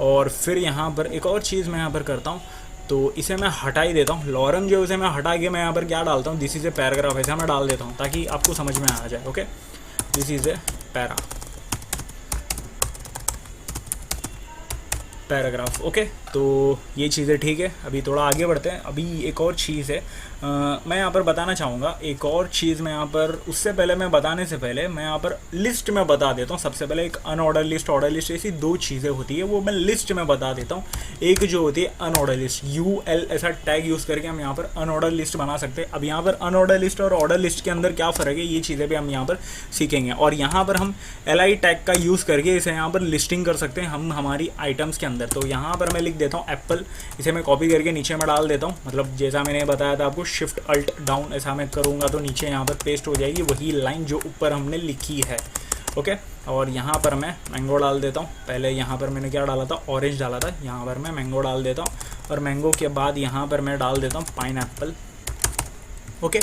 और फिर यहाँ पर एक और चीज़ मैं यहाँ पर करता हूँ, तो इसे मैं हटा ही देता हूँ। लॉरम जो है उसे मैं हटा के मैं यहाँ पर क्या डालता हूँ, दिस इज़ ए पैराग्राफ ऐसा मैं डाल देता हूँ ताकि आपको समझ में आ जाए। Okay, this is a paragraph. Okay, तो ये चीज़ें ठीक है। अभी थोड़ा आगे बढ़ते हैं। अभी एक और चीज़ है मैं यहाँ पर बताना चाहूँगा, एक और चीज़ मैं यहाँ पर, उससे पहले मैं बताने से पहले मैं यहाँ पर लिस्ट में बता देता हूँ। सबसे पहले एक अनऑर्डर लिस्ट, ऑर्डर लिस्ट, ऐसी दो चीज़ें होती है वो मैं लिस्ट में बता देता हूँ। एक जो होती है अनऑर्डर लिस्ट, UL ऐसा टैग यूज़ करके हम यहाँ पर अनऑर्डर लिस्ट बना सकते हैं। अब यहाँ पर अनऑर्डर लिस्ट और ऑर्डर लिस्ट के अंदर क्या फ़र्क है, ये चीज़ें भी हम यहाँ पर सीखेंगे। और यहाँ पर हम LI टैग का यूज़ करके इसे यहाँ पर लिस्टिंग कर सकते हैं हम हमारी आइटम्स के अंदर। तो यहाँ पर मैं लिख देता हूँ एप्पल, इसे मैं कॉपी करके नीचे में डाल देता हूँ। मतलब जैसा मैंने बताया था आपको, शिफ्ट अल्ट डाउन ऐसा मैं करूँगा तो नीचे यहाँ पर पेस्ट हो जाएगी वही लाइन जो ऊपर हमने लिखी है। ओके, और यहाँ पर मैं मैंगो डाल देता हूँ। पहले यहाँ पर मैंने क्या डाला था, ऑरेंज डाला था, यहाँ पर मैं मैंगो डाल देता हूँ। और मैंगो के बाद यहाँ पर मैं डाल देता हूँ पाइनएप्पल। ओके,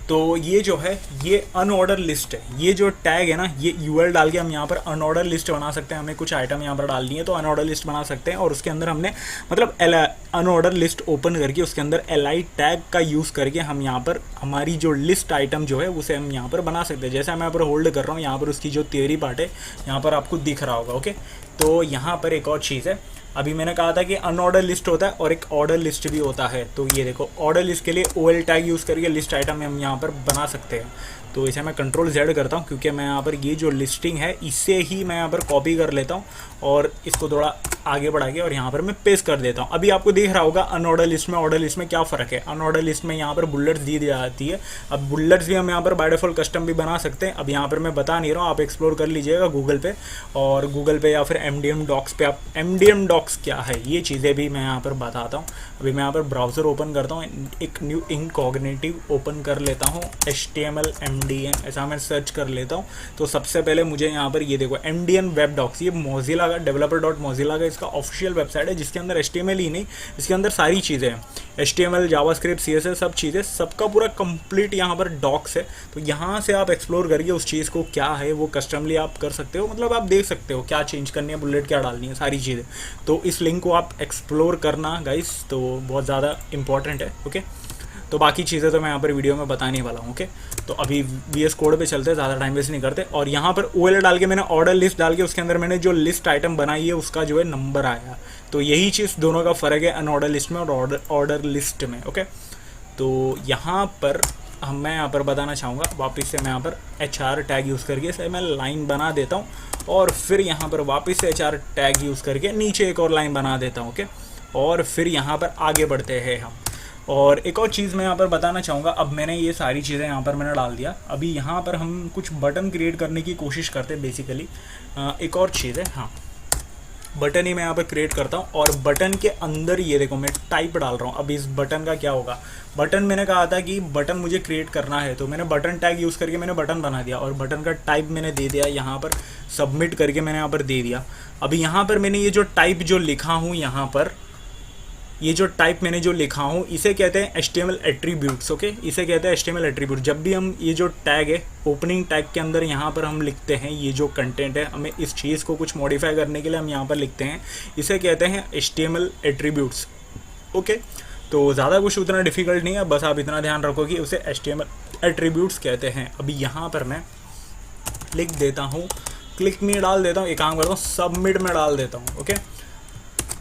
तो ये जो है ये अनऑर्डर लिस्ट है। ये जो टैग है ना, ये UL डाल के हम यहाँ पर अनऑर्डर लिस्ट बना सकते हैं। हमें कुछ आइटम यहाँ पर डालनी है तो अनऑर्डर लिस्ट बना सकते हैं। और उसके अंदर हमने मतलब अनऑर्डर लिस्ट ओपन करके उसके अंदर LI टैग का यूज़ करके हम यहाँ पर हमारी जो लिस्ट आइटम जो है उसे हम यहाँ पर बना सकते हैं। जैसे मैं यहाँ पर होल्ड कर रहा हूँ, यहाँ पर उसकी जो थियरी पार्ट है यहाँ पर आपको दिख रहा होगा। ओके, तो यहाँ पर एक और चीज़ है, अभी मैंने कहा था कि अनऑर्डर लिस्ट होता है और एक ऑर्डर लिस्ट भी होता है। तो ये देखो ऑर्डर लिस्ट के लिए OL टैग यूज़ करके लिस्ट आइटम हम यहाँ पर बना सकते हैं। तो इसे मैं Ctrl Z करता हूँ क्योंकि मैं यहाँ पर ये जो लिस्टिंग है इसे ही मैं यहाँ पर कॉपी कर लेता हूँ और इसको थोड़ा आगे बढ़ा के और यहाँ पर मैं पेस्ट कर देता हूँ। अभी आपको दिख रहा होगा अनऑर्डर लिस्ट में ऑर्डर लिस्ट में क्या फ़र्क है। अनऑर्डर लिस्ट में यहाँ पर बुलेट्स दी जाती है। अब बुलेट्स भी हम यहाँ पर बाय डिफ़ॉल्ट कस्टम भी बना सकते हैं। अब यहाँ पर मैं बता नहीं रहा हूँ, आप एक्सप्लोर कर लीजिएगा गूगल पे, और गूगल पे या फिर MDM डॉक्स पे आप MDM डॉक डॉक्स क्या है, ये चीज़ें भी मैं यहाँ पर बताता हूँ। अभी मैं यहाँ पर ब्राउज़र ओपन करता हूँ, एक न्यू इनकॉग्निटिव ओपन कर लेता हूँ, HTML MDN ऐसा मैं सर्च कर लेता हूँ। तो सबसे पहले मुझे यहाँ पर ये देखो MDN वेब डॉक्स, ये मोजिला का developer.mozilla का इसका ऑफिशियल वेबसाइट है, जिसके अंदर HTML ही नहीं, इसके अंदर सारी चीज़ें हैं, HTML जावास्क्रिप्ट CSS सब चीज़ें, सबका पूरा कंप्लीट यहाँ पर डॉक्स है। तो यहाँ से आप एक्सप्लोर करिए उस चीज़ को, क्या है वो कस्टमली आप कर सकते हो, मतलब आप देख सकते हो क्या चेंज करनी है, बुलेट क्या डालनी है, सारी चीज़ें। तो इस लिंक को आप एक्सप्लोर करना गाइस, तो बहुत ज़्यादा इंपॉर्टेंट है। ओके, तो बाकी चीज़ें तो मैं यहाँ पर वीडियो में बताने वाला हूँ। ओके, तो अभी VS कोड पे चलते हैं, ज़्यादा टाइम वेस्ट नहीं करते। और यहाँ पर OL डाल के मैंने ऑर्डर लिस्ट डाल के उसके अंदर मैंने जो लिस्ट आइटम बनाई है उसका जो है नंबर आया। तो यही चीज़ दोनों का फ़र्क है, अनऑर्डर लिस्ट में और ऑर्डर लिस्ट में। ओके, तो यहाँ पर मैं यहाँ पर बताना चाहूँगा, वापस से मैं यहाँ पर HR टैग यूज़ करके इसे मैं लाइन बना देता हूँ, और फिर यहाँ पर वापस से HR टैग यूज़ करके नीचे एक और लाइन बना देता हूँ। ओके, और फिर यहाँ पर आगे बढ़ते हैं हम। और एक और चीज़ मैं यहाँ पर बताना चाहूँगा, अब मैंने ये सारी चीज़ें यहाँ पर मैंने डाल दिया, अभी यहाँ पर हम कुछ बटन क्रिएट करने की कोशिश करते हैं बेसिकली। एक और चीज़ है, हाँ, बटन ही मैं यहाँ पर क्रिएट करता हूँ, और बटन के अंदर ये देखो मैं टाइप डाल रहा हूँ। अब इस बटन का क्या होगा, बटन मैंने कहा था कि बटन मुझे क्रिएट करना है, तो मैंने बटन टैग यूज़ करके मैंने बटन बना दिया, और बटन का टाइप मैंने दे दिया यहाँ पर, सबमिट करके मैंने यहाँ पर दे दिया। अभी यहाँ पर मैंने ये जो टाइप जो लिखा हूँ यहाँ पर, ये जो टाइप मैंने जो लिखा हूँ इसे कहते हैं HTML एट्रीब्यूट्स। ओके, इसे कहते हैं HTML एट्रीब्यूट। जब भी हम ये जो टैग है, ओपनिंग टैग के अंदर यहाँ पर हम लिखते हैं ये जो कंटेंट है, हमें इस चीज़ को कुछ मॉडिफाई करने के लिए हम यहाँ पर लिखते हैं, इसे कहते हैं HTML एट्रीब्यूट्स। ओके, तो ज़्यादा कुछ उतना डिफिकल्ट नहीं है, बस आप इतना ध्यान रखो कि उसे HTML एट्रीब्यूट्स कहते हैं। अभी यहाँ पर मैं लिख देता हूँ, क्लिक में डाल देता हूँ, एक काम करता हूँ सबमिट में डाल देता हूँ। ओके,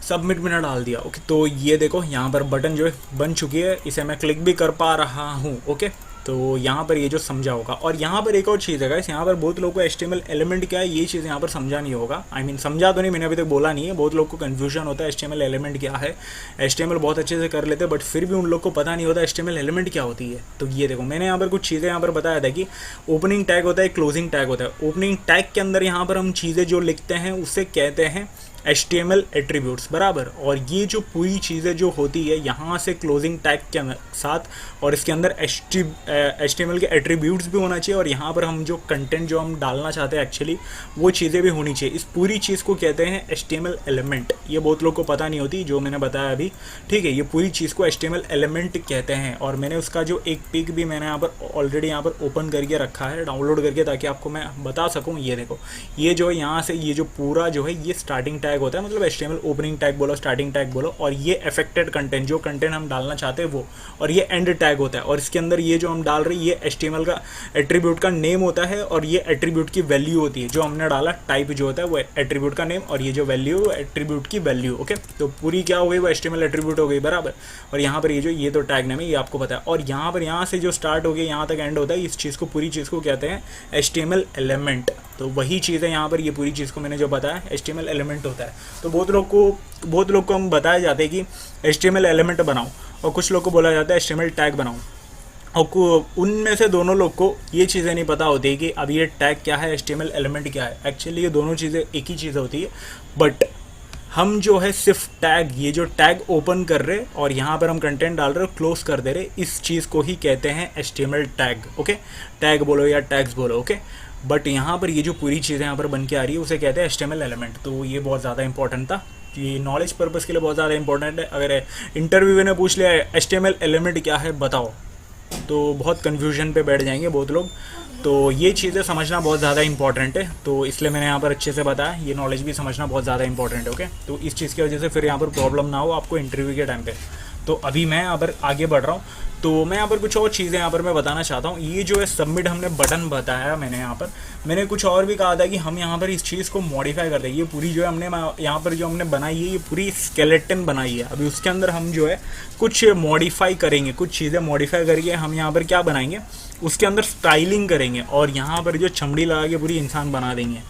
सबमिट मैंने डाल दिया। ओके, तो ये देखो यहाँ पर बटन जो है बन चुकी है, इसे मैं क्लिक भी कर पा रहा हूँ। ओके, तो यहाँ पर ये जो समझा होगा। और यहाँ पर एक और चीज़ है गाइस, यहाँ पर बहुत लोगों को HTML एलिमेंट क्या है ये चीज़ यहाँ पर समझा नहीं होगा। आई मीन समझा तो नहीं, मैंने अभी तक बोला नहीं है, बहुत लोग को कन्फ्यूजन होता है HTML एलिमेंट क्या है। HTML बहुत अच्छे से कर लेते हैं, बट फिर भी उन लोग को पता नहीं होता HTML एलिमेंट क्या होती है। तो ये देखो मैंने यहाँ पर कुछ चीज़ें यहाँ पर बताया था कि ओपनिंग टैग होता है, क्लोजिंग टैग होता है। ओपनिंग टैग के अंदर यहाँ पर हम चीज़ें जो लिखते हैं उसे कहते हैं HTML एट्रीब्यूट्स, बराबर। और ये जो पूरी चीज़ें जो होती है यहाँ से क्लोजिंग टैग के साथ, और इसके अंदर HTML के एट्रीब्यूट्स भी होना चाहिए, और यहाँ पर हम जो कंटेंट जो हम डालना चाहते हैं एक्चुअली वो चीज़ें भी होनी चाहिए। इस पूरी चीज़ को कहते हैं HTML एलिमेंट। ये बहुत लोग को पता नहीं होती जो मैंने बताया अभी, ठीक है। ये पूरी चीज़ को HTML एलिमेंट कहते हैं, और मैंने उसका जो एक पिक भी मैंने यहाँ पर ऑलरेडी यहाँ पर ओपन करके रखा है डाउनलोड करके, ताकि आपको मैं बता सकूँ। ये देखो ये जो है यहाँ से ये जो पूरा जो है ये स्टार्टिंग टैग होता है, मतलब HTML ओपनिंग टैग बोलो, स्टार्टिंग टैग बोलो, और ये अफेक्टेड कंटेंट जो कंटेंट हम डालना चाहते हैं वो, और ये एंड टैग होता है। और इसके अंदर ये जो हम डाल रहे हैं ये HTML का एट्रीब्यूट का नेम होता है, और ये एट्रीब्यूट की वैल्यू होती है जो हमने डाला, टाइप जो होता है वो एट्रीब्यूट का नेम, और ये जो वैल्यू एट्रीब्यूट की वैल्यू। ओके, तो पूरी क्या हो गई वो HTML एट्रीब्यूट हो गई, बराबर। और यहाँ पर ये तो टैग नेम है, ये आपको पता है। और यहाँ पर यहाँ से जो स्टार्ट हो गया यहाँ तक एंड होता है, इस चीज़ को पूरी चीज़ को कहते हैं HTML एलिमेंट। तो वही चीज़ है यहाँ पर, ये पूरी चीज़ को मैंने जो बताया HTML एलिमेंट होता है। तो बहुत लोग को हम बताए जाते हैं कि HTML एलिमेंट बनाओ, और कुछ लोग को बोला जाता है HTML टैग बनाओ, और उनमें से दोनों लोग को ये चीज़ें नहीं पता होती कि अब ये टैग क्या है, HTML एलिमेंट क्या है। एक्चुअली ये दोनों चीज़ें एक ही चीज़ होती है, बट हम जो है सिर्फ टैग, ये जो टैग ओपन कर रहे और यहाँ पर हम कंटेंट डाल रहे, क्लोज कर दे रहे, इस चीज़ को ही कहते हैं HTML टैग। ओके, टैग बोलो या टैग्स बोलो। ओके, बट यहाँ पर ये जो पूरी चीज़ें यहाँ पर बन के आ रही है उसे कहते हैं HTML एलिमेंट। तो ये बहुत ज़्यादा इंपॉर्टेंट था, ये नॉलेज पर्पज़ के लिए बहुत ज़्यादा इंपॉर्टेंट है। अगर इंटरव्यू ने पूछ लिया HTML एलिमेंट क्या है बताओ, तो बहुत कन्फ्यूजन पे बैठ जाएंगे बहुत लोग। तो ये चीज़ें समझना बहुत ज़्यादा इंपॉर्टेंट है, तो इसलिए मैंने यहाँ पर अच्छे से बताया, ये नॉलेज भी समझना बहुत ज़्यादा इंपॉर्टेंट है। ओके, तो इस चीज़ की वजह से फिर यहाँ पर प्रॉब्लम ना हो आपको इंटरव्यू के टाइम पे। तो अभी मैं यहाँ पर आगे बढ़ रहा हूँ, तो मैं यहाँ पर कुछ और चीज़ें यहाँ पर मैं बताना चाहता हूँ। ये जो है सबमिट हमने बटन बताया, मैंने कुछ और भी कहा था कि हम यहाँ पर इस चीज़ को मॉडिफाई कर दें। ये पूरी जो है हमने यहाँ पर जो हमने बनाई है ये पूरी स्केलेटन बनाई है। अभी उसके अंदर हम जो है कुछ मॉडिफाई करेंगे, कुछ चीज़ें मॉडिफाई करके हम यहाँ पर क्या बनाएंगे, उसके अंदर स्टाइलिंग करेंगे, और यहाँ पर जो चमड़ी लगा के पूरी इंसान बना देंगे।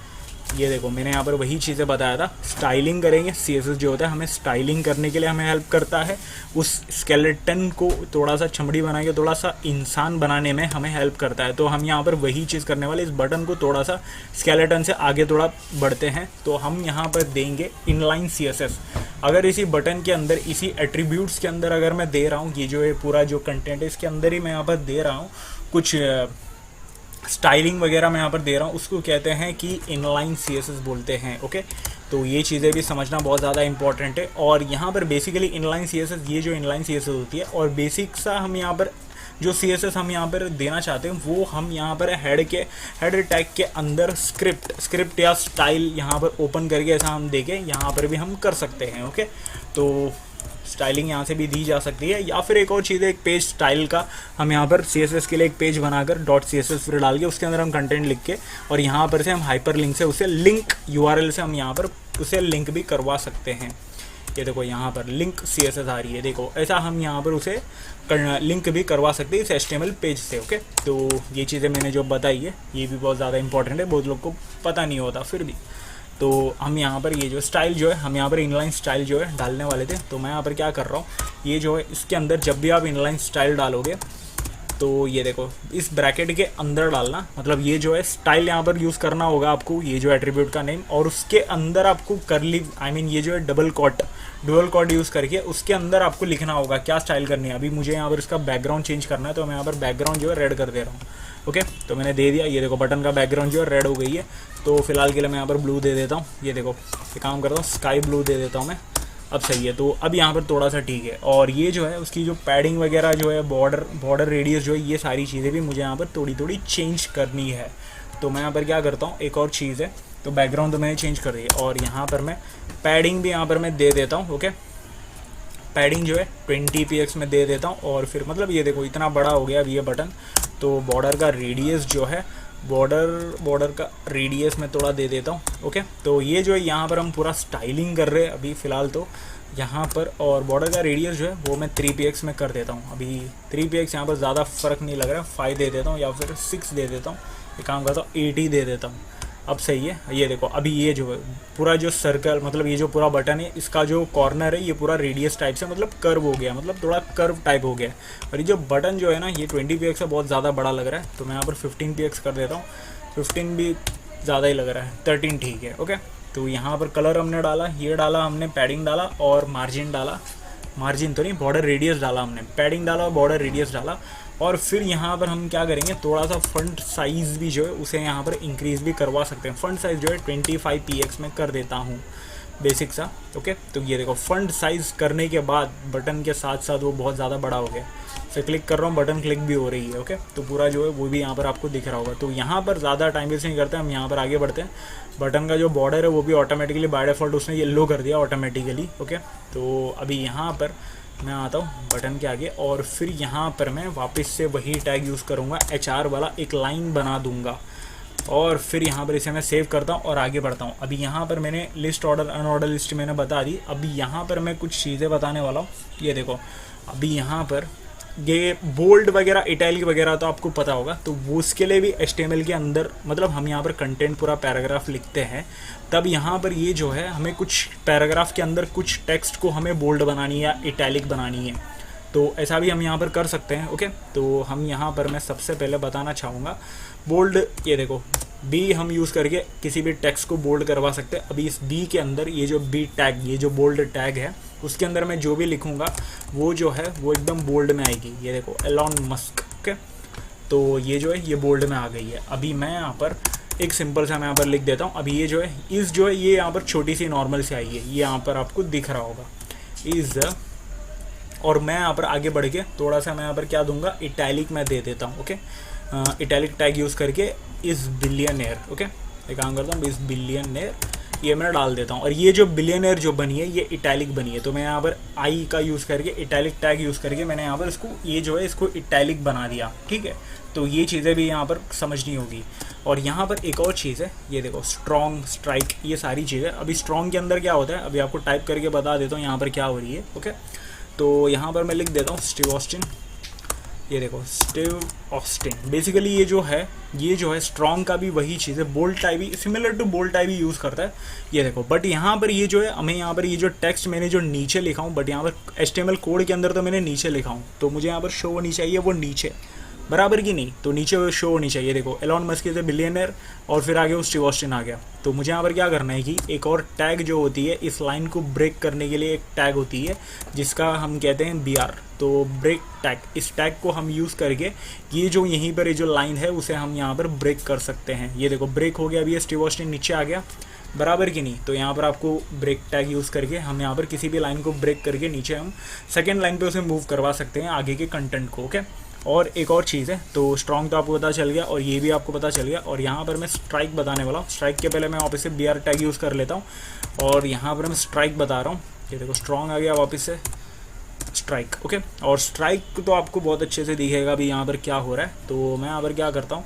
ये देखो मैंने यहाँ पर वही चीज़ें बताया था, स्टाइलिंग करेंगे। CSS जो होता है हमें स्टाइलिंग करने के लिए हमें हेल्प करता है, उस स्केलेटन को थोड़ा सा चमड़ी बना के थोड़ा सा इंसान बनाने में हमें हेल्प करता है। तो हम यहाँ पर वही चीज़ करने वाले, इस बटन को थोड़ा सा स्केलेटन से आगे थोड़ा बढ़ते हैं, तो हम यहाँ पर देंगे इनलाइन CSS। अगर इसी बटन के अंदर, इसी एट्रीब्यूट्स के अंदर अगर मैं दे रहा हूँ, ये जो है पूरा जो कंटेंट है इसके अंदर ही मैं यहाँ पर दे रहा हूँ कुछ स्टाइलिंग वगैरह मैं यहाँ पर दे रहा हूँ, उसको कहते हैं कि इनलाइन CSS बोलते हैं। ओके, तो ये चीज़ें भी समझना बहुत ज़्यादा इंपॉर्टेंट है। और यहाँ पर बेसिकली इनलाइन CSS, ये जो इनलाइन CSS होती है, और बेसिक सा हम यहाँ पर जो CSS हम यहाँ पर देना चाहते हैं वो हम यहाँ पर हेड टैग के अंदर स्क्रिप्ट या स्टाइल यहाँ पर ओपन करके ऐसा हम देखें, यहाँ पर भी हम कर सकते हैं। ओके, तो स्टाइलिंग यहाँ से भी दी जा सकती है, या फिर एक और चीज़ है, एक पेज स्टाइल का हम यहाँ पर CSS के लिए एक पेज बनाकर .css फिर डाल के उसके अंदर हम कंटेंट लिख के, और यहाँ पर से हम हाइपर लिंक से उसे लिंक URL से हम यहाँ पर उसे लिंक भी करवा सकते हैं। ये देखो यहाँ पर लिंक CSS आ रही है, देखो ऐसा हम यहाँ पर उसे लिंक भी करवा सकते हैं इस HTML पेज से। ओके, तो ये चीज़ें मैंने जो बताई है ये भी बहुत ज़्यादा इंपॉर्टेंट है, बहुत लोग को पता नहीं होता फिर भी। तो हम यहाँ पर ये जो स्टाइल जो है, हम यहाँ पर इनलाइन स्टाइल जो है डालने वाले थे, तो मैं यहाँ पर क्या कर रहा हूँ, ये जो है इसके अंदर जब भी आप इनलाइन स्टाइल डालोगे तो ये देखो इस ब्रैकेट के अंदर डालना, मतलब ये जो है स्टाइल यहाँ पर यूज़ करना होगा आपको, ये जो एट्रीब्यूट का नेम, और उसके अंदर आपको करली ये जो है डबल कोट यूज़ करके उसके अंदर आपको लिखना होगा क्या स्टाइल करनी है। अभी मुझे यहाँ पर इसका बैकग्राउंड चेंज करना है, तो मैं यहाँ पर बैकग्राउंड जो है रेड कर दे रहा हूँ। ओके, तो मैंने दे दिया, ये देखो बटन का बैकग्राउंड जो है रेड हो गई है। तो फिलहाल के लिए मैं यहाँ पर ब्लू दे देता हूँ, ये देखो ये काम करता हूँ, स्काई ब्लू दे देता हूँ मैं, अब सही है। तो अब यहाँ पर थोड़ा सा ठीक है, और ये जो है उसकी जो पैडिंग वगैरह जो है, बॉर्डर रेडियस जो है, ये सारी चीज़ें भी मुझे यहाँ पर थोड़ी चेंज करनी है। तो मैं यहाँ पर क्या करता हूँ, एक और चीज़ है, तो बैकग्राउंड तो मैंने चेंज कर दी है, और यहाँ पर मैं पैडिंग भी यहाँ पर मैं दे देता हूँ। ओके, पैडिंग जो है 20px में दे देता हूँ, और फिर मतलब ये देखो इतना बड़ा हो गया अब ये बटन। तो बॉर्डर का रेडियस जो है, बॉर्डर का रेडियस में थोड़ा दे देता हूँ। ओके, तो ये जो है यहाँ पर हम पूरा स्टाइलिंग कर रहे हैं अभी फ़िलहाल तो यहाँ पर, और बॉर्डर का रेडियस जो है वो मैं 3px में कर देता हूँ। अभी 3px यहाँ पर ज़्यादा फ़र्क नहीं लग रहा है, 5 दे देता हूँ या फिर 6 दे देता हूँ, ये काम करता हूँ 80 दे देता हूँ। अब सही है, ये देखो अभी ये जो है पूरा जो सर्कल, मतलब ये जो पूरा बटन है इसका जो कॉर्नर है ये पूरा रेडियस टाइप से मतलब कर्व हो गया, मतलब थोड़ा कर्व टाइप हो गया। और ये जो बटन जो है ना ये 20px से बहुत ज़्यादा बड़ा लग रहा है, तो मैं यहाँ पर 15px कर देता हूँ। 15 भी ज़्यादा ही लग रहा है, 13 ठीक है। ओके, तो यहाँ पर कलर हमने डाला, ये डाला हमने, पैडिंग डाला और मार्जिन डाला, मार्जिन तो नहीं बॉर्डर रेडियस डाला हमने, पैडिंग डाला और बॉर्डर रेडियस डाला। और फिर यहाँ पर हम क्या करेंगे, थोड़ा सा फंट साइज़ भी जो है उसे यहाँ पर इंक्रीज़ भी करवा सकते हैं। फंट साइज़ जो है 25px में कर देता हूँ, बेसिक सा। ओके, तो ये देखो फंट साइज़ करने के बाद बटन के साथ साथ वो बहुत ज़्यादा बड़ा हो गया। से क्लिक कर रहा हूँ, बटन क्लिक भी हो रही है। ओके, तो पूरा जो है वो भी यहाँ पर आपको दिख रहा होगा। तो यहाँ पर ज़्यादा टाइम वेस्ट नहीं करते, हम यहाँ पर आगे बढ़ते हैं। बटन का जो बॉर्डर है वो भी ऑटोमेटिकली बाय डिफ़ॉल्ट उसने येलो कर दिया ऑटोमेटिकली। ओके, तो अभी यहाँ पर मैं आता हूँ बटन के आगे, और फिर यहाँ पर मैं वापस से वही टैग यूज़ करूँगा, HR वाला एक लाइन बना दूँगा, और फिर यहाँ पर इसे मैं सेव करता हूँ और आगे बढ़ता हूँ। अभी यहाँ पर मैंने लिस्ट ऑर्डर अनऑर्डर लिस्ट मैंने बता दी। अभी यहाँ पर मैं कुछ चीज़ें बताने वाला हूँ। ये देखो अभी यहाँ पर ये बोल्ड वगैरह, इटैलिक वगैरह तो आपको पता होगा, तो वो उसके लिए भी HTML के अंदर मतलब हम यहाँ पर कंटेंट पूरा पैराग्राफ लिखते हैं, तब यहाँ पर ये जो है हमें कुछ पैराग्राफ के अंदर कुछ टेक्स्ट को हमें बोल्ड बनानी है या इटैलिक बनानी है, तो ऐसा भी हम यहाँ पर कर सकते हैं। ओके, तो हम यहाँ पर मैं सबसे पहले बताना चाहूँगा बोल्ड, ये देखो बी हम यूज़ करके किसी भी टेक्स्ट को बोल्ड करवा सकते हैं। अभी इस बी के अंदर ये जो बी टैग, ये जो बोल्ड टैग है, उसके अंदर मैं जो भी लिखूँगा वो जो है वो एकदम बोल्ड में आएगी। ये देखो एलॉन मस्क। ओके, तो ये जो है ये बोल्ड में आ गई है। अभी मैं यहाँ पर एक सिंपल सा मैं यहाँ पर लिख देता हूँ। अभी ये जो है इस जो है ये यहाँ पर छोटी सी नॉर्मल से आई है, ये यहाँ पर आपको दिख रहा होगा इज़, और मैं यहाँ पर आगे बढ़ के थोड़ा सा मैं यहाँ पर क्या दूंगा, इटैलिक में दे देता हूँ। ओके, इटैलिक टैग यूज़ करके इस बिलियनेयर। ओके, एक काम करता हूँ, इस बिलियनेयर ये मैं डाल देता हूँ, और ये जो बिलियनेयर जो बनी है ये इटैलिक बनी है, तो मैं यहाँ पर आई का यूज़ करके इटैलिक टैग यूज़ करके मैंने यहाँ पर इसको ये जो है इसको इटैलिक बना दिया। ठीक है, तो ये चीज़ें भी यहाँ पर समझनी होगी। और यहाँ पर एक और चीज़ है, ये देखो स्ट्रॉन्ग, स्ट्राइक, ये सारी चीज़ें। अभी स्ट्रॉन्ग के अंदर क्या होता है अभी आपको टाइप करके बता देता हूँ यहाँ पर क्या हो रही है। ओके, तो यहाँ पर मैं लिख देता हूँ स्टीव ऑस्टिन, ये देखो स्टीव ऑस्टिन। बेसिकली ये जो है स्ट्रॉन्ग का भी वही चीज़ है, बोल्ड टाइप ही, सिमिलर टू बोल्ड टाइप ही यूज़ करता है। ये देखो बट यहाँ पर ये जो है हमें यहाँ पर ये जो टेक्स्ट मैंने जो नीचे लिखा हूँ, बट यहाँ पर HTML कोड के अंदर तो मैंने नीचे लिखा हूँ, तो मुझे यहाँ पर शो होनी चाहिए वो नीचे बराबर की नहीं, तो नीचे वो शो होनी चाहिए। देखो Elon Musk is a billionaire और फिर आगे वो स्टीव ऑस्टिन आ गया। तो मुझे यहाँ पर क्या करना है कि एक और टैग जो होती है इस लाइन को ब्रेक करने के लिए एक टैग होती है जिसका हम कहते हैं BR। तो ब्रेक टैग, इस टैग को हम यूज़ करके ये जो यहीं पर ये जो लाइन है उसे हम यहाँ पर ब्रेक कर सकते हैं। ये देखो ब्रेक हो गया, अभी ये स्टीव ऑस्टिन नीचे आ गया बराबर की नहीं। तो यहाँ पर आपको ब्रेक टैग यूज़ करके हम यहाँ पर किसी भी लाइन को ब्रेक करके नीचे हम सेकेंड लाइन पे उसे मूव करवा सकते हैं आगे के कंटेंट को। ओके, और एक और चीज़ है, तो स्ट्रॉन्ग तो आपको पता चल गया और ये भी आपको पता चल गया। और यहाँ पर मैं स्ट्राइक बताने वाला हूँ। स्ट्राइक के पहले मैं वापस से BR टैग यूज़ कर लेता हूँ और यहाँ पर मैं स्ट्राइक बता रहा हूँ। ये देखो स्ट्रॉन्ग आ गया वापस से स्ट्राइक। ओके, और स्ट्राइक तो आपको बहुत अच्छे से दिखेगा अभी यहाँ पर क्या हो रहा है। तो मैं यहाँ पर क्या करता हूँ,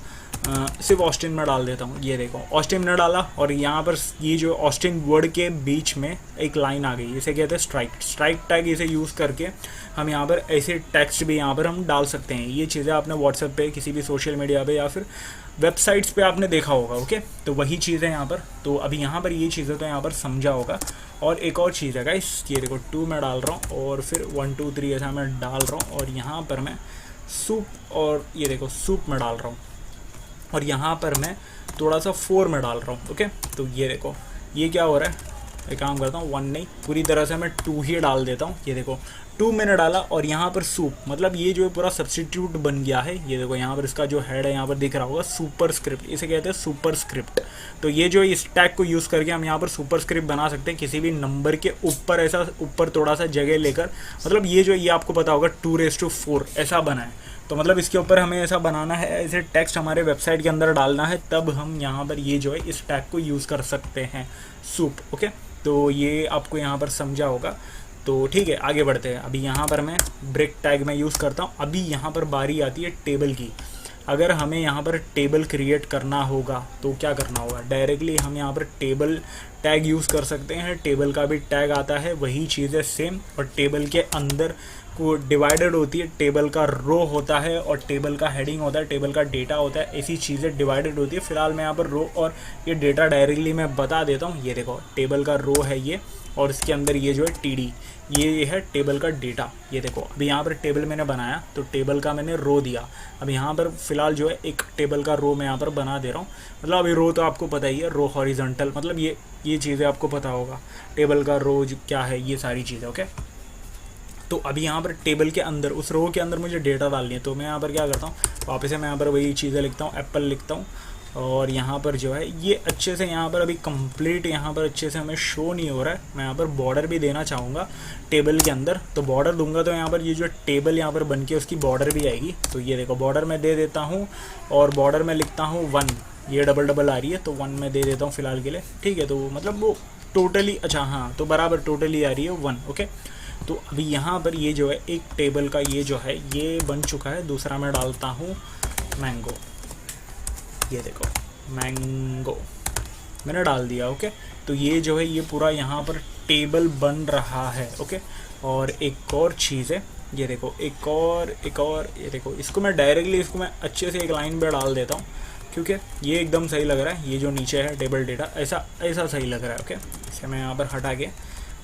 सिर्फ ऑस्टिन में डाल देता हूँ। ये देखो ऑस्टिन में डाला और यहाँ पर ये जो ऑस्टिन वर्ड के बीच में एक लाइन आ गई, इसे कहते हैं स्ट्राइक। स्ट्राइक टैग इसे यूज़ करके हम यहाँ पर ऐसे टेक्स्ट भी यहाँ पर हम डाल सकते हैं। ये चीज़ें आपने व्हाट्सएप पे, किसी भी सोशल मीडिया पे या फिर वेबसाइट्स पे आपने देखा होगा। ओके, तो वही चीज़ है यहाँ पर। तो अभी यहाँ पर ये चीज़ें तो यहाँ पर समझा होगा। और एक और चीज़ है गाइस, ये देखो 2 मैं डाल रहा हूँ और फिर 1 2 3 ऐसा मैं डाल रहा हूँ और यहाँ पर मैं सूप, और ये देखो सूप में डाल रहा हूँ और यहाँ पर मैं थोड़ा सा 4 में डाल रहा हूँ। ओके, तो ये देखो ये क्या हो रहा है, एक काम करता हूँ 1 नहीं, पूरी तरह से मैं 2 ही डाल देता हूँ। ये देखो 2 मैंने डाला और यहाँ पर सूप, मतलब ये जो है पूरा सब्स्टिट्यूट बन गया है। ये देखो यहाँ पर इसका जो हेड है यहाँ पर दिख रहा होगा सुपर स्क्रिप्ट, इसे कहते हैं सुपर स्क्रिप्ट। तो ये जो इस टैग को यूज़ करके हम यहाँ पर सुपर स्क्रिप्ट बना सकते हैं किसी भी नंबर के ऊपर, ऐसा ऊपर थोड़ा सा जगह लेकर। मतलब ये आपको पता होगा 2:4 ऐसा बना है। तो मतलब इसके ऊपर हमें ऐसा बनाना है, ऐसे टेक्स्ट हमारे वेबसाइट के अंदर डालना है, तब हम यहाँ पर ये जो है इस टैग को यूज़ कर सकते हैं सूप। ओके, तो ये आपको यहाँ पर समझा होगा। तो ठीक है, आगे बढ़ते हैं। अभी यहाँ पर मैं ब्रेक टैग में यूज़ करता हूँ। अभी यहाँ पर बारी आती है टेबल की। अगर हमें यहाँ पर टेबल क्रिएट करना होगा तो क्या करना होगा, डायरेक्टली हम यहाँ पर टेबल टैग यूज़ कर सकते हैं। टेबल का भी टैग आता है, वही चीज़ें सेम, और टेबल के अंदर को डिवाइडेड होती है। टेबल का रो होता है और टेबल का हेडिंग होता है, टेबल का डेटा होता है, ऐसी चीज़ें डिवाइडेड होती है। फिलहाल मैं यहाँ पर रो और ये डेटा डायरेक्टली मैं बता देता हूँ। ये देखो टेबल का रो है ये, और इसके अंदर ये जो है TD, ये है टेबल का डेटा। ये देखो अभी यहाँ पर टेबल मैंने बनाया तो टेबल का मैंने रो दिया। अब यहाँ पर फिलहाल जो है एक टेबल का रो मैं यहाँ पर बना दे रहा हूँ। मतलब अभी रो तो आपको पता ही है, रो हॉरिजॉन्टल, मतलब ये चीज़ें आपको पता होगा, टेबल का रो क्या है, ये सारी चीज़ें। ओके, तो अभी यहाँ पर टेबल के अंदर, उस रो के अंदर मुझे डेटा डालनी है। तो मैं यहाँ पर क्या करता हूँ, वापस से मैं यहाँ पर वही चीज़ें लिखता हूँ, एप्पल लिखता हूँ, और यहाँ पर जो है ये अच्छे से यहाँ पर अभी कंप्लीट यहाँ पर अच्छे से हमें शो नहीं हो रहा है। मैं यहाँ पर बॉर्डर भी देना चाहूँगा टेबल के अंदर, तो बॉर्डर दूंगा तो यहाँ पर ये जो टेबल यहाँ पर बन के उसकी बॉर्डर भी आएगी। तो ये देखो बॉर्डर मैं दे देता हूँ और बॉर्डर में लिखता हूँ 1, ये डबल आ रही है तो 1 में दे देता हूँ फ़िलहाल के लिए। ठीक है, तो मतलब वो टोटली, अच्छा हाँ, तो बराबर टोटली आ रही है 1। ओके, तो अभी यहाँ पर ये जो है एक टेबल का ये जो है ये बन चुका है। दूसरा मैं डालता हूँ मैंगो, ये देखो मैंगो मैंने डाल दिया। ओके, तो ये जो है ये पूरा यहाँ पर टेबल बन रहा है। ओके, और एक और चीज़ है, ये देखो एक और ये देखो, इसको मैं डायरेक्टली इसको मैं अच्छे से एक लाइन पे डाल देता हूँ क्योंकि ये एकदम सही लग रहा है। ये जो नीचे है टेबल डेटा ऐसा सही लग रहा है। ओके, इसे मैं यहाँ पर हटा के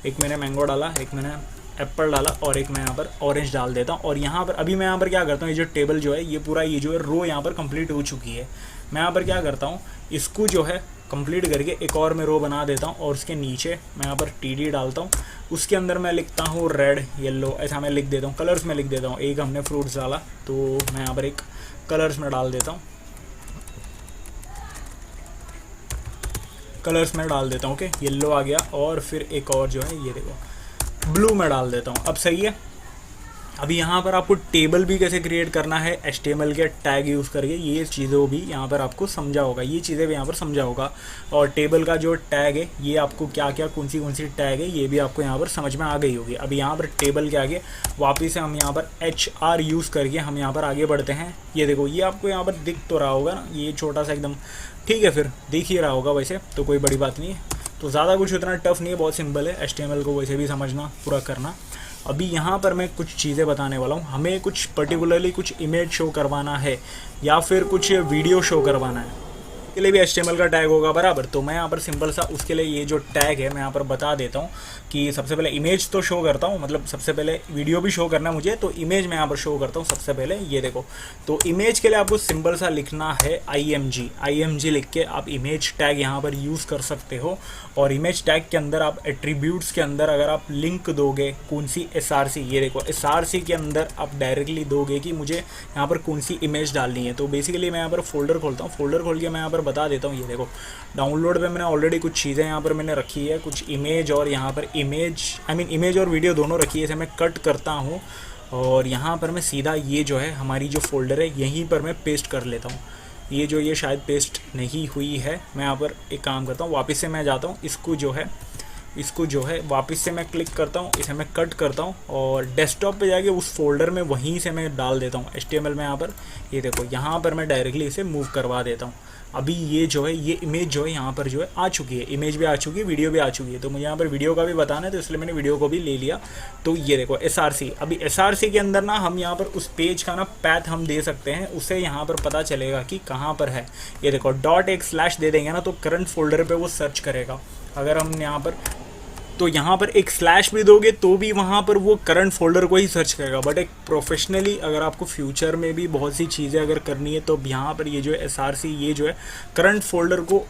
एक मैंने मैंगो डाला, एक मैंने एप्पल डाला और एक मैं यहाँ पर ऑरेंज डाल देता हूँ। और यहाँ पर अभी मैं यहाँ पर क्या करता हूँ, ये जो टेबल जो है ये पूरा ये जो है रो यहाँ पर कंप्लीट हो चुकी है। मैं यहाँ पर क्या करता हूँ, इसको जो है कंप्लीट करके एक और मैं रो बना देता हूँ और उसके नीचे मैं यहाँ पर TD डालता हूँ। उसके अंदर मैं लिखता हूँ रेड, येलो, ऐसा मैं लिख देता हूँ। कलर्स में लिख देता हूँ, एक हमने फ्रूट्स डाला तो मैं यहाँ पर एक कलर्स में डाल देता हूँ, कलर्स में डाल देता हूँ। ओके, येलो आ गया और फिर एक और जो है ये देखो ब्लू में डाल देता हूँ। अब सही है। अभी यहाँ पर आपको टेबल भी कैसे क्रिएट करना है HTML के टैग यूज़ करके, ये चीज़ें भी यहाँ पर आपको समझा होगा, ये चीज़ें भी यहाँ पर समझा होगा। और टेबल का जो टैग है ये आपको क्या क्या कौन सी टैग है ये भी आपको यहाँ पर समझ में आ गई होगी। अभी यहाँ पर टेबल के आगे वापस से हम यहाँ पर HR यूज़ करके हम यहाँ पर आगे बढ़ते हैं। ये देखो ये आपको यहाँ पर दिख तो रहा होगा ना, ये छोटा सा एकदम, ठीक है, फिर दिख ही रहा होगा, वैसे तो कोई बड़ी बात नहीं है। तो ज़्यादा कुछ उतना टफ नहीं है, बहुत सिंपल है HTML को वैसे भी समझना, पूरा करना। अभी यहाँ पर मैं कुछ चीज़ें बताने वाला हूँ। हमें कुछ पर्टिकुलरली कुछ इमेज शो करवाना है या फिर कुछ वीडियो शो करवाना है, के लिए भी HTML का टैग होगा बराबर। तो मैं यहाँ पर सिंपल सा उसके लिए ये जो टैग है मैं यहाँ पर बता देता हूँ कि सबसे पहले इमेज तो शो करता हूँ, मतलब सबसे पहले वीडियो भी शो करना है मुझे, तो इमेज मैं यहाँ पर शो करता हूँ। सबसे पहले ये देखो, तो इमेज के लिए आपको सिंपल सा लिखना है IMG लिख के आप इमेज टैग यहाँ पर यूज़ कर सकते हो। और इमेज टैग के अंदर आप एट्रीब्यूट्स के अंदर अगर आप लिंक दोगे कौन सी SRC, ये देखो SRC के अंदर आप डायरेक्टली दोगे कि मुझे यहाँ पर कौन सी इमेज डालनी है। तो बेसिकली मैं यहाँ पर फोल्डर खोलता हूँ, फोल्डर खोल के मैं यहाँ पर बता देता हूँ। ये देखो डाउनलोड पे मैंने ऑलरेडी कुछ चीज़ें यहाँ पर मैंने रखी है, कुछ इमेज और यहाँ पर इमेज और वीडियो दोनों रखी है। इसे मैं कट करता हूँ और यहाँ पर मैं सीधा ये जो है हमारी जो फोल्डर है यहीं पर मैं पेस्ट कर लेता हूँ। ये शायद पेस्ट नहीं हुई है। मैं यहाँ पर एक काम करता हूँ, वापस से मैं जाता हूँ, इसको जो है वापस से मैं क्लिक करता हूँ, इसे मैं कट करता हूँ और डेस्कटॉप पे जाके उस फोल्डर में वहीं से मैं डाल देता हूँ HTML में। यहाँ पर ये देखो, यहाँ पर मैं डायरेक्टली इसे मूव करवा देता हूँ। अभी ये जो है ये इमेज जो है यहाँ पर जो है आ चुकी है, इमेज भी आ चुकी है, वीडियो भी आ चुकी है। तो मुझे यहाँ पर वीडियो का भी बताना है तो इसलिए मैंने वीडियो को भी ले लिया। तो ये देखो SRC, अभी SRC के अंदर ना हम यहाँ पर उस पेज का ना पैथ हम दे सकते हैं, उसे यहाँ पर पता चलेगा कि कहाँ पर है। ये देखो .1/ दे देंगे ना तो करंट फोल्डर पे वो सर्च करेगा। अगर हम यहाँ पर तो यहाँ पर एक स्लैश भी दोगे तो भी वहाँ पर वो करंट फोल्डर को ही सर्च करेगा। बट एक प्रोफेशनली अगर आपको फ्यूचर में भी बहुत सी चीज़ें अगर करनी है तो यहाँ पर ये जो है SRC, ये जो है करंट फोल्डर को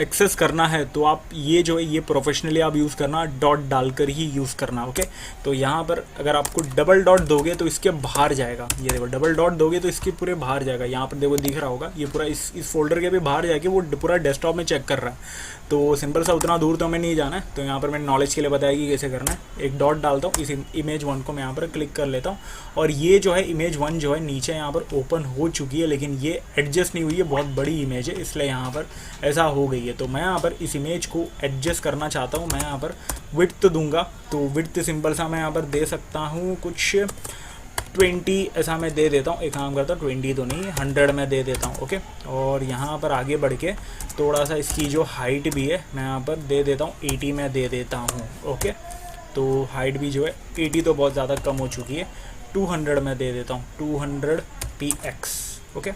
एक्सेस करना है तो आप ये जो है ये प्रोफेशनली आप यूज़ करना, डॉट डालकर ही यूज़ करना। ओके, तो यहाँ पर अगर आपको डबल डॉट दोगे तो इसके बाहर जाएगा। ये देखो डबल डॉट दोगे तो इसके पूरे बाहर जाएगा। यहाँ पर देखो दिख रहा होगा ये पूरा इस फोल्डर के भी बाहर जाके वो पूरा डेस्कटॉप में चेक कर रहा है। तो सिंपल सा उतना दूर तो हमें नहीं जाना है। तो यहाँ पर मैंने नॉलेज के लिए बताया कि कैसे करना है। एक डॉट डालता हूँ, इस इमेज 1 को मैं यहाँ पर क्लिक कर लेता हूँ और ये जो है इमेज 1 जो है नीचे यहाँ पर ओपन हो चुकी है, लेकिन ये एडजस्ट नहीं हुई है, बहुत बड़ी इमेज है इसलिए यहाँ पर ऐसा हो गई है। तो मैं यहाँ पर इस इमेज को एडजस्ट करना चाहता हूँ। मैं यहाँ पर विड्थ दूंगा, तो विड्थ सिंपल सा मैं यहाँ पर दे सकता हूँ कुछ 20 ऐसा मैं दे देता हूँ। एक काम करता हूँ 20 तो नहीं 100 में दे देता हूँ। ओके, और यहाँ पर आगे बढ़ के थोड़ा सा इसकी जो हाइट भी है मैं यहाँ पर दे देता हूँ 80 में दे देता हूँ। ओके, तो हाइट भी जो है 80 तो बहुत ज़्यादा कम हो चुकी है, 200 में दे देता हूँ, 200 px। ओके,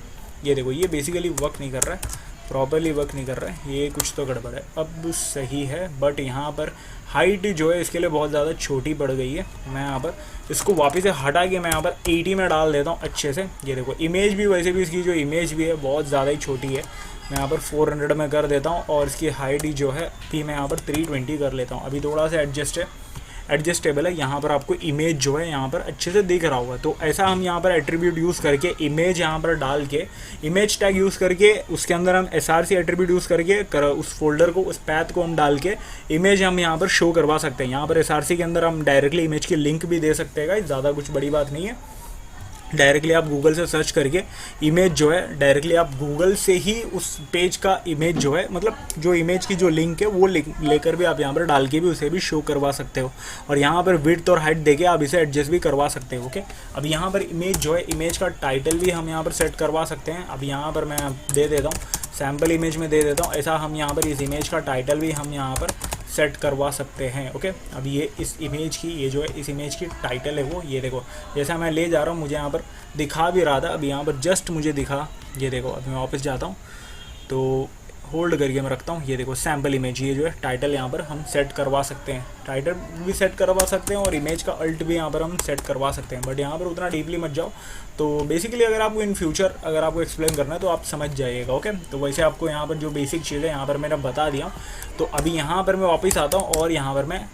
ये देखो ये बेसिकली वर्क नहीं कर रहा है, प्रॉपरली वर्क नहीं कर रहा है, ये कुछ तो गड़बड़ है। अब सही है बट यहाँ पर हाइट जो है इसके लिए बहुत ज़्यादा छोटी पड़ गई है। मैं यहाँ पर इसको वापस से हटा के मैं यहाँ पर 80 में डाल देता हूँ अच्छे से। ये देखो इमेज भी वैसे भी इसकी जो इमेज भी है बहुत ज़्यादा ही छोटी है। मैं यहाँ पर 400 में कर देता हूँ और इसकी हाइट ही जो है भी मैं यहाँ पर 320 कर लेता हूँ। अभी थोड़ा सा एडजस्टेबल है। यहाँ पर आपको इमेज जो है यहाँ पर अच्छे से दिख रहा होगा। तो ऐसा हम यहाँ पर एट्रीब्यूट यूज़ करके इमेज यहाँ पर डाल के इमेज टैग यूज़ करके उसके अंदर हम SRC एट्रीब्यूट यूज़ करके उस फोल्डर को, उस पैथ को हम डाल के इमेज हम यहाँ पर शो करवा सकते हैं। यहाँ पर SRC के अंदर हम डायरेक्टली इमेज की लिंक भी दे सकते हैं। ज़्यादा कुछ बड़ी बात नहीं है। डायरेक्टली आप गूगल से सर्च करके इमेज जो है डायरेक्टली आप गूगल से ही उस पेज का इमेज जो है, मतलब जो इमेज की जो लिंक है वो लेकर भी आप यहाँ पर डाल के भी उसे भी शो करवा सकते हो। और यहाँ पर विड्थ और हाइट देके आप इसे एडजस्ट भी करवा सकते हो। ओके, अब यहाँ पर इमेज जो है इमेज का टाइटल भी हम यहाँ पर सेट करवा सकते हैं। अब यहाँ पर मैं दे देता हूँ सैम्पल इमेज में दे देता हूँ। ऐसा हम यहाँ पर इस इमेज का टाइटल भी हम यहाँ पर सेट करवा सकते हैं। ओके, अब ये इस इमेज की ये जो है इस इमेज की टाइटल है वो, ये देखो जैसा मैं ले जा रहा हूँ मुझे यहाँ पर दिखा भी रहा था, अभी यहाँ पर जस्ट मुझे दिखा। ये देखो अभी मैं वापस जाता हूँ तो होल्ड करके मैं रखता हूँ। ये देखो सैम्पल इमेज, ये जो है टाइटल यहाँ पर हम सेट करवा सकते हैं, टाइटल भी सेट करवा सकते हैं और इमेज का अल्ट भी यहाँ पर हम सेट करवा सकते हैं। बट यहाँ पर उतना डीपली मत जाओ। तो बेसिकली अगर आपको इन फ्यूचर अगर आपको एक्सप्लेन करना है तो आप समझ जाइएगा। ओके, तो वैसे आपको यहाँ पर जो बेसिक चीज़ है यहाँ पर मैंने बता दिया। तो अभी यहाँ पर मैं वापस आता हूँ और यहाँ पर मैं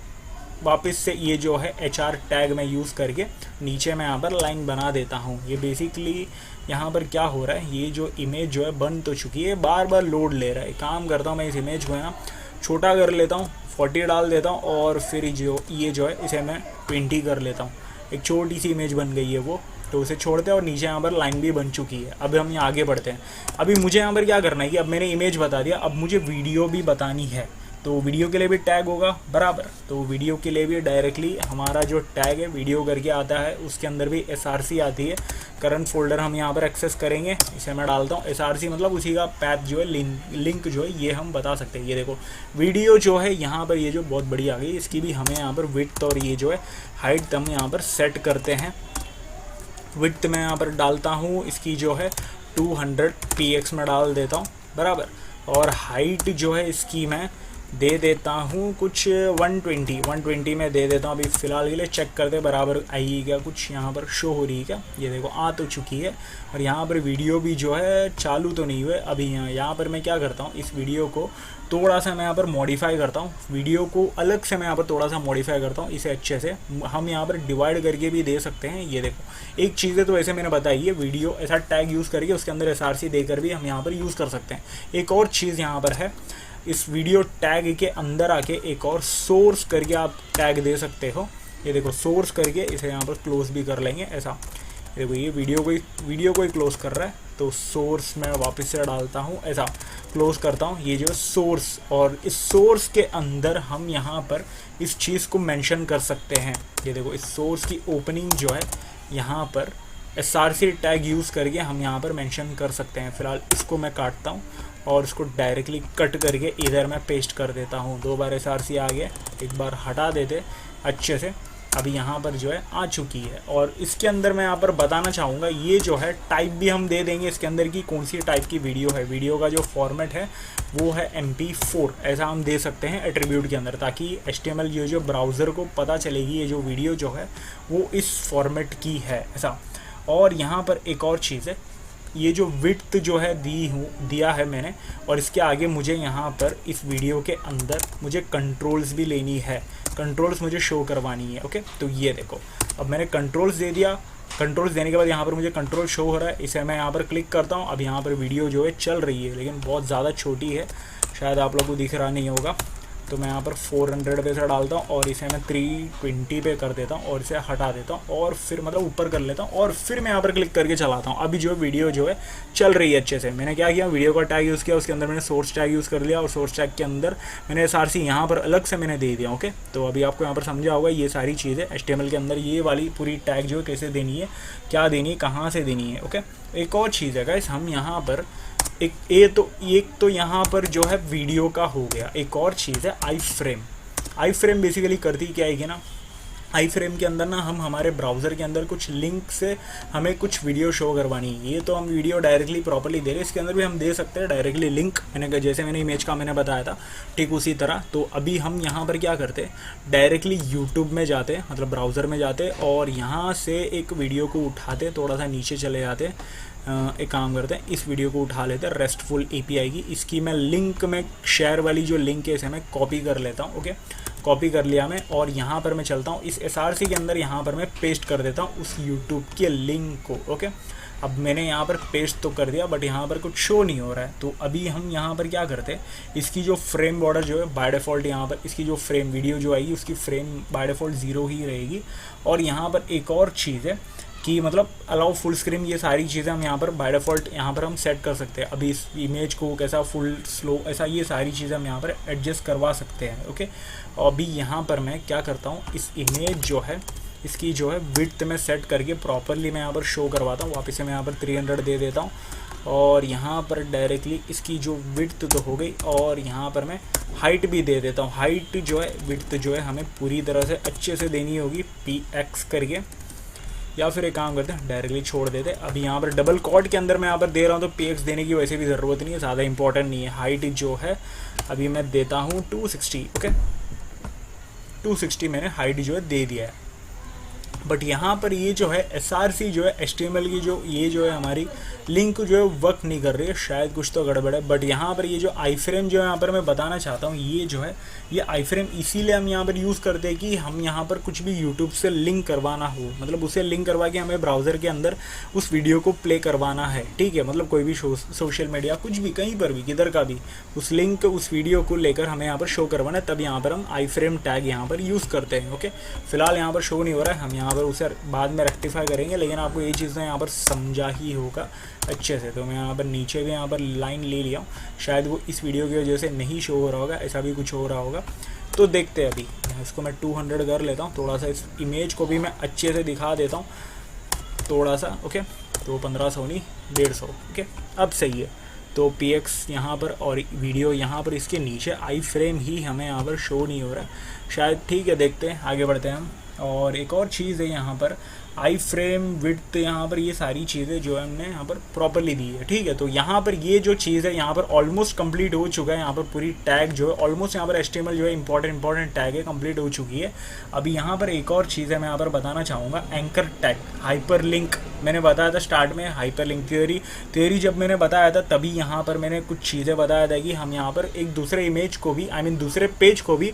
वापस से ये जो है HR टैग में यूज़ करके नीचे मैं यहाँ पर लाइन बना देता हूँ। ये बेसिकली यहाँ पर क्या हो रहा है, ये जो इमेज जो है बन तो चुकी है, बार बार लोड ले रहा है। काम करता हूँ मैं इस इमेज को यहाँ छोटा कर लेता हूँ, 40 डाल देता हूँ और फिर जो ये जो है इसे मैं 20 कर लेता हूँ। एक छोटी सी इमेज बन गई है वो, तो उसे छोड़ते हैं और नीचे यहाँ पर लाइन भी बन चुकी है। अब हम यहाँ आगे बढ़ते हैं। अभी मुझे यहाँ पर क्या करना है कि अब मैंने इमेज बता दिया, अब मुझे वीडियो भी बतानी है। तो वीडियो के लिए भी टैग होगा बराबर, तो वीडियो के लिए भी डायरेक्टली हमारा जो टैग है वीडियो करके आता है, उसके अंदर भी SRC आती है। करंट फोल्डर हम यहाँ पर एक्सेस करेंगे, इसे मैं डालता हूँ। SRC मतलब उसी का पैथ जो है, लिंक जो है ये हम बता सकते हैं। ये देखो वीडियो जो है यहाँ पर ये जो बहुत बड़ी आ गई, इसकी भी हमें यहाँ पर विड्थ और ये जो है हाइट हम यहाँ पर सेट करते हैं। विड्थ मैं यहाँ पर डालता हूँ, इसकी जो है 200 px में डाल देता हूँ बराबर, और हाइट जो है इसकी मैं दे देता हूँ कुछ 120 में दे देता हूँ। अभी फ़िलहाल के लिए चेक करते बराबर आई क्या, कुछ यहाँ पर शो हो रही है क्या, ये देखो आ तो चुकी है। और यहाँ पर वीडियो भी जो है चालू तो नहीं हुए अभी। यहाँ पर मैं क्या करता हूँ, इस वीडियो को थोड़ा सा मैं यहाँ पर मॉडिफाई करता हूँ, वीडियो को अलग से मैं यहाँ पर थोड़ा सा मॉडिफाई करता हूँ। इसे अच्छे से हम यहाँ पर डिवाइड करके भी दे सकते हैं। ये देखो एक चीज़ें तो वैसे मैंने बताई है, वीडियो ऐसा टैग यूज़ करके उसके अंदर SRC देकर भी हम यहाँ पर यूज़ कर सकते हैं। एक और चीज़ यहाँ पर है, इस वीडियो टैग के अंदर आके एक और सोर्स करके आप टैग दे सकते हो। ये देखो सोर्स करके इसे यहाँ पर क्लोज भी कर लेंगे ऐसा। देखो ये वीडियो को ही क्लोज कर रहा है, तो सोर्स मैं वापस से डालता हूँ ऐसा, क्लोज करता हूँ। ये जो सोर्स, और इस सोर्स के अंदर हम यहाँ पर इस चीज़ को मेंशन कर सकते हैं। ये देखो इस सोर्स की ओपनिंग जो है यहाँ पर SRC टैग यूज़ करके हम यहाँ पर मेंशन कर सकते हैं। फ़िलहाल इसको मैं काटता हूँ और इसको डायरेक्टली कट करके इधर मैं पेस्ट कर देता हूँ। 2 बार SRC आ गया, एक बार हटा देते अच्छे से। अभी यहाँ पर जो है आ चुकी है। और इसके अंदर मैं यहाँ पर बताना चाहूँगा, ये जो है टाइप भी हम दे देंगे इसके अंदर की कौन सी टाइप की वीडियो है। वीडियो का जो फॉर्मेट है वो है MP4, ऐसा हम दे सकते हैं एट्रीब्यूट के अंदर, ताकि HTML जो ब्राउज़र को पता चलेगी ये जो वीडियो जो है वो इस फॉर्मेट की है ऐसा। और यहाँ पर एक और चीज़ है, ये जो विड्थ जो है दिया है मैंने, और इसके आगे मुझे यहाँ पर इस वीडियो के अंदर मुझे कंट्रोल्स भी लेनी है, कंट्रोल्स मुझे शो करवानी है। ओके, तो ये देखो अब मैंने कंट्रोल्स दे दिया। कंट्रोल्स देने के बाद यहाँ पर मुझे कंट्रोल शो हो रहा है, इसे मैं यहाँ पर क्लिक करता हूँ। अब यहाँ पर वीडियो जो है चल रही है, लेकिन बहुत ज़्यादा छोटी है, शायद आप लोग को दिख रहा नहीं होगा। तो मैं यहाँ पर 400 पे से डालता हूँ और इसे मैं 320 पे कर देता हूँ और इसे हटा देता हूँ और फिर मतलब ऊपर कर लेता हूँ और फिर मैं यहाँ पर क्लिक करके चलाता हूँ। अभी जो वीडियो जो है चल रही है अच्छे से। मैंने क्या किया, वीडियो का टैग यूज़ किया, उसके अंदर मैंने सोर्स टैग यूज़ कर लिया और सोर्स टैग के अंदर मैंने SRC यहाँ पर अलग से मैंने दे दिया। ओके, तो अभी आपको यहाँ पर समझा होगा ये सारी चीज़ें HTML के अंदर ये वाली पूरी टैग जो है कैसे देनी है, क्या देनी है, कहाँ से देनी है। ओके, एक और चीज़ है गाइस, हम यहाँ पर एक तो यहाँ पर जो है वीडियो का हो गया। एक और चीज़ है आई फ्रेम बेसिकली करती क्या है कि ना, आई फ्रेम के अंदर ना हम हमारे ब्राउज़र के अंदर कुछ लिंक से हमें कुछ वीडियो शो करवानी है। ये तो हम वीडियो डायरेक्टली प्रॉपर्ली दे रहे हैं, इसके अंदर भी हम दे सकते हैं डायरेक्टली लिंक, जैसे मैंने इमेज का मैंने बताया था ठीक उसी तरह। तो अभी हम यहाँ पर क्या करते हैं, डायरेक्टली यूट्यूब में जाते, मतलब ब्राउज़र में जाते और यहाँ से एक वीडियो को उठाते, थोड़ा सा नीचे चले जाते, एक काम करते हैं इस वीडियो को उठा लेते हैं रेस्टफुल API की। इसकी मैं लिंक में शेयर वाली जो लिंक है इसे मैं कॉपी कर लेता हूँ। ओके, कॉपी कर लिया मैं और यहाँ पर मैं चलता हूँ इस SRC के अंदर, यहाँ पर मैं पेस्ट कर देता हूँ उस यूट्यूब के लिंक को। ओके, अब मैंने यहाँ पर पेस्ट तो कर दिया बट यहाँ पर कुछ शो नहीं हो रहा है। तो अभी हम यहाँ पर क्या करते हैं, इसकी जो फ्रेम बॉर्डर जो है बाय डिफ़ॉल्ट यहाँ पर इसकी जो फ्रेम वीडियो जो आएगी उसकी फ्रेम बाय डिफ़ॉल्ट 0 ही रहेगी। और यहाँ पर एक और चीज़ है कि मतलब अलाउ फुल स्क्रीन, ये सारी चीज़ें हम यहाँ पर बाय डिफ़ॉल्ट यहाँ पर हम सेट कर सकते हैं। अभी इस इमेज को कैसा फुल स्लो ऐसा ये सारी चीज़ें हम यहाँ पर एडजस्ट करवा सकते हैं। ओके, और अभी यहाँ पर मैं क्या करता हूँ, इस इमेज जो है इसकी जो है विड्थ में सेट करके प्रॉपरली मैं यहाँ पर शो करवाता हूँ। वापस से मैं यहाँ पर 300 दे देता हूँ और यहाँ पर डायरेक्टली इसकी जो विड्थ तो हो गई और यहाँ पर मैं हाइट भी दे देता हूँ। हाइट जो है विड्थ जो है हमें पूरी तरह से अच्छे से देनी होगी PX करके, या फिर एक काम करते हैं डायरेक्टली छोड़ देते। अभी यहाँ पर डबल कॉट के अंदर मैं यहाँ पर दे रहा हूँ तो PX देने की वैसे भी ज़रूरत नहीं है, ज़्यादा इंपॉर्टेंट नहीं है। हाइट जो है अभी मैं देता हूँ 260। ओके, 260 मैंने हाइट जो है दे दिया है। बट यहाँ पर ये जो है SRC जो है HTML की जो ये जो है हमारी लिंक जो है वर्क नहीं कर रही है, शायद कुछ तो गड़बड़ है। बट यहाँ पर ये जो आई फ्रेम जो है यहाँ पर मैं बताना चाहता हूँ, ये जो है ये आई फ्रेम इसीलिए हम यहाँ पर यूज़ करते हैं कि हम यहाँ पर कुछ भी यूट्यूब से लिंक करवाना हो, मतलब उसे लिंक करवा के हमें ब्राउज़र के अंदर उस वीडियो को प्ले करवाना है। ठीक है, मतलब कोई भी सोशल मीडिया कुछ भी कहीं पर भी किधर का भी उस लिंक उस वीडियो को लेकर हमें यहाँ पर शो करवाना है, तब यहाँ पर हम आई फ्रेम टैग यहाँ पर यूज़ करते हैं। ओके, फिलहाल यहाँ पर शो नहीं हो रहा है, हम यहाँ यहाँ पर उसे बाद में रेक्टिफाई करेंगे, लेकिन आपको ये चीज़ें यहाँ पर समझा ही होगा अच्छे से। तो मैं यहाँ पर नीचे भी यहाँ पर लाइन ले लिया हूँ, शायद वो इस वीडियो की वजह से नहीं शो हो रहा होगा, ऐसा भी कुछ हो रहा होगा। तो देखते हैं अभी इसको मैं 200 कर लेता हूँ, थोड़ा सा इस इमेज को भी मैं अच्छे से दिखा देता हूँ थोड़ा सा। ओके, तो 1500 नहीं 150, ओके अब सही है। तो PX यहाँ पर और वीडियो यहाँ पर, इसके नीचे आई फ्रेम ही हमें यहाँ पर शो नहीं हो रहा है शायद। ठीक है, देखते हैं, आगे बढ़ते हैं हम। और एक और चीज़ है यहाँ पर आई फ्रेम विड्थ, यहाँ पर ये सारी चीज़ें जो है हमने यहाँ पर प्रॉपरली दी है। ठीक है, तो यहाँ पर ये जो चीज़ है यहाँ पर ऑलमोस्ट कंप्लीट हो चुका है। यहाँ पर पूरी टैग जो है ऑलमोस्ट यहाँ पर HTML जो है इंपॉर्टेंट टैग है कंप्लीट हो चुकी है। अभी यहाँ पर एक और चीज़ है मैं यहाँ पर बताना चाहूँगा, एंकर टैग, हाइपर लिंक। मैंने बताया था स्टार्ट में हाइपर लिंक थियोरी जब मैंने बताया था तभी यहाँ पर मैंने कुछ चीज़ें बताया था कि हम यहाँ पर एक दूसरे इमेज को भी, दूसरे पेज को भी,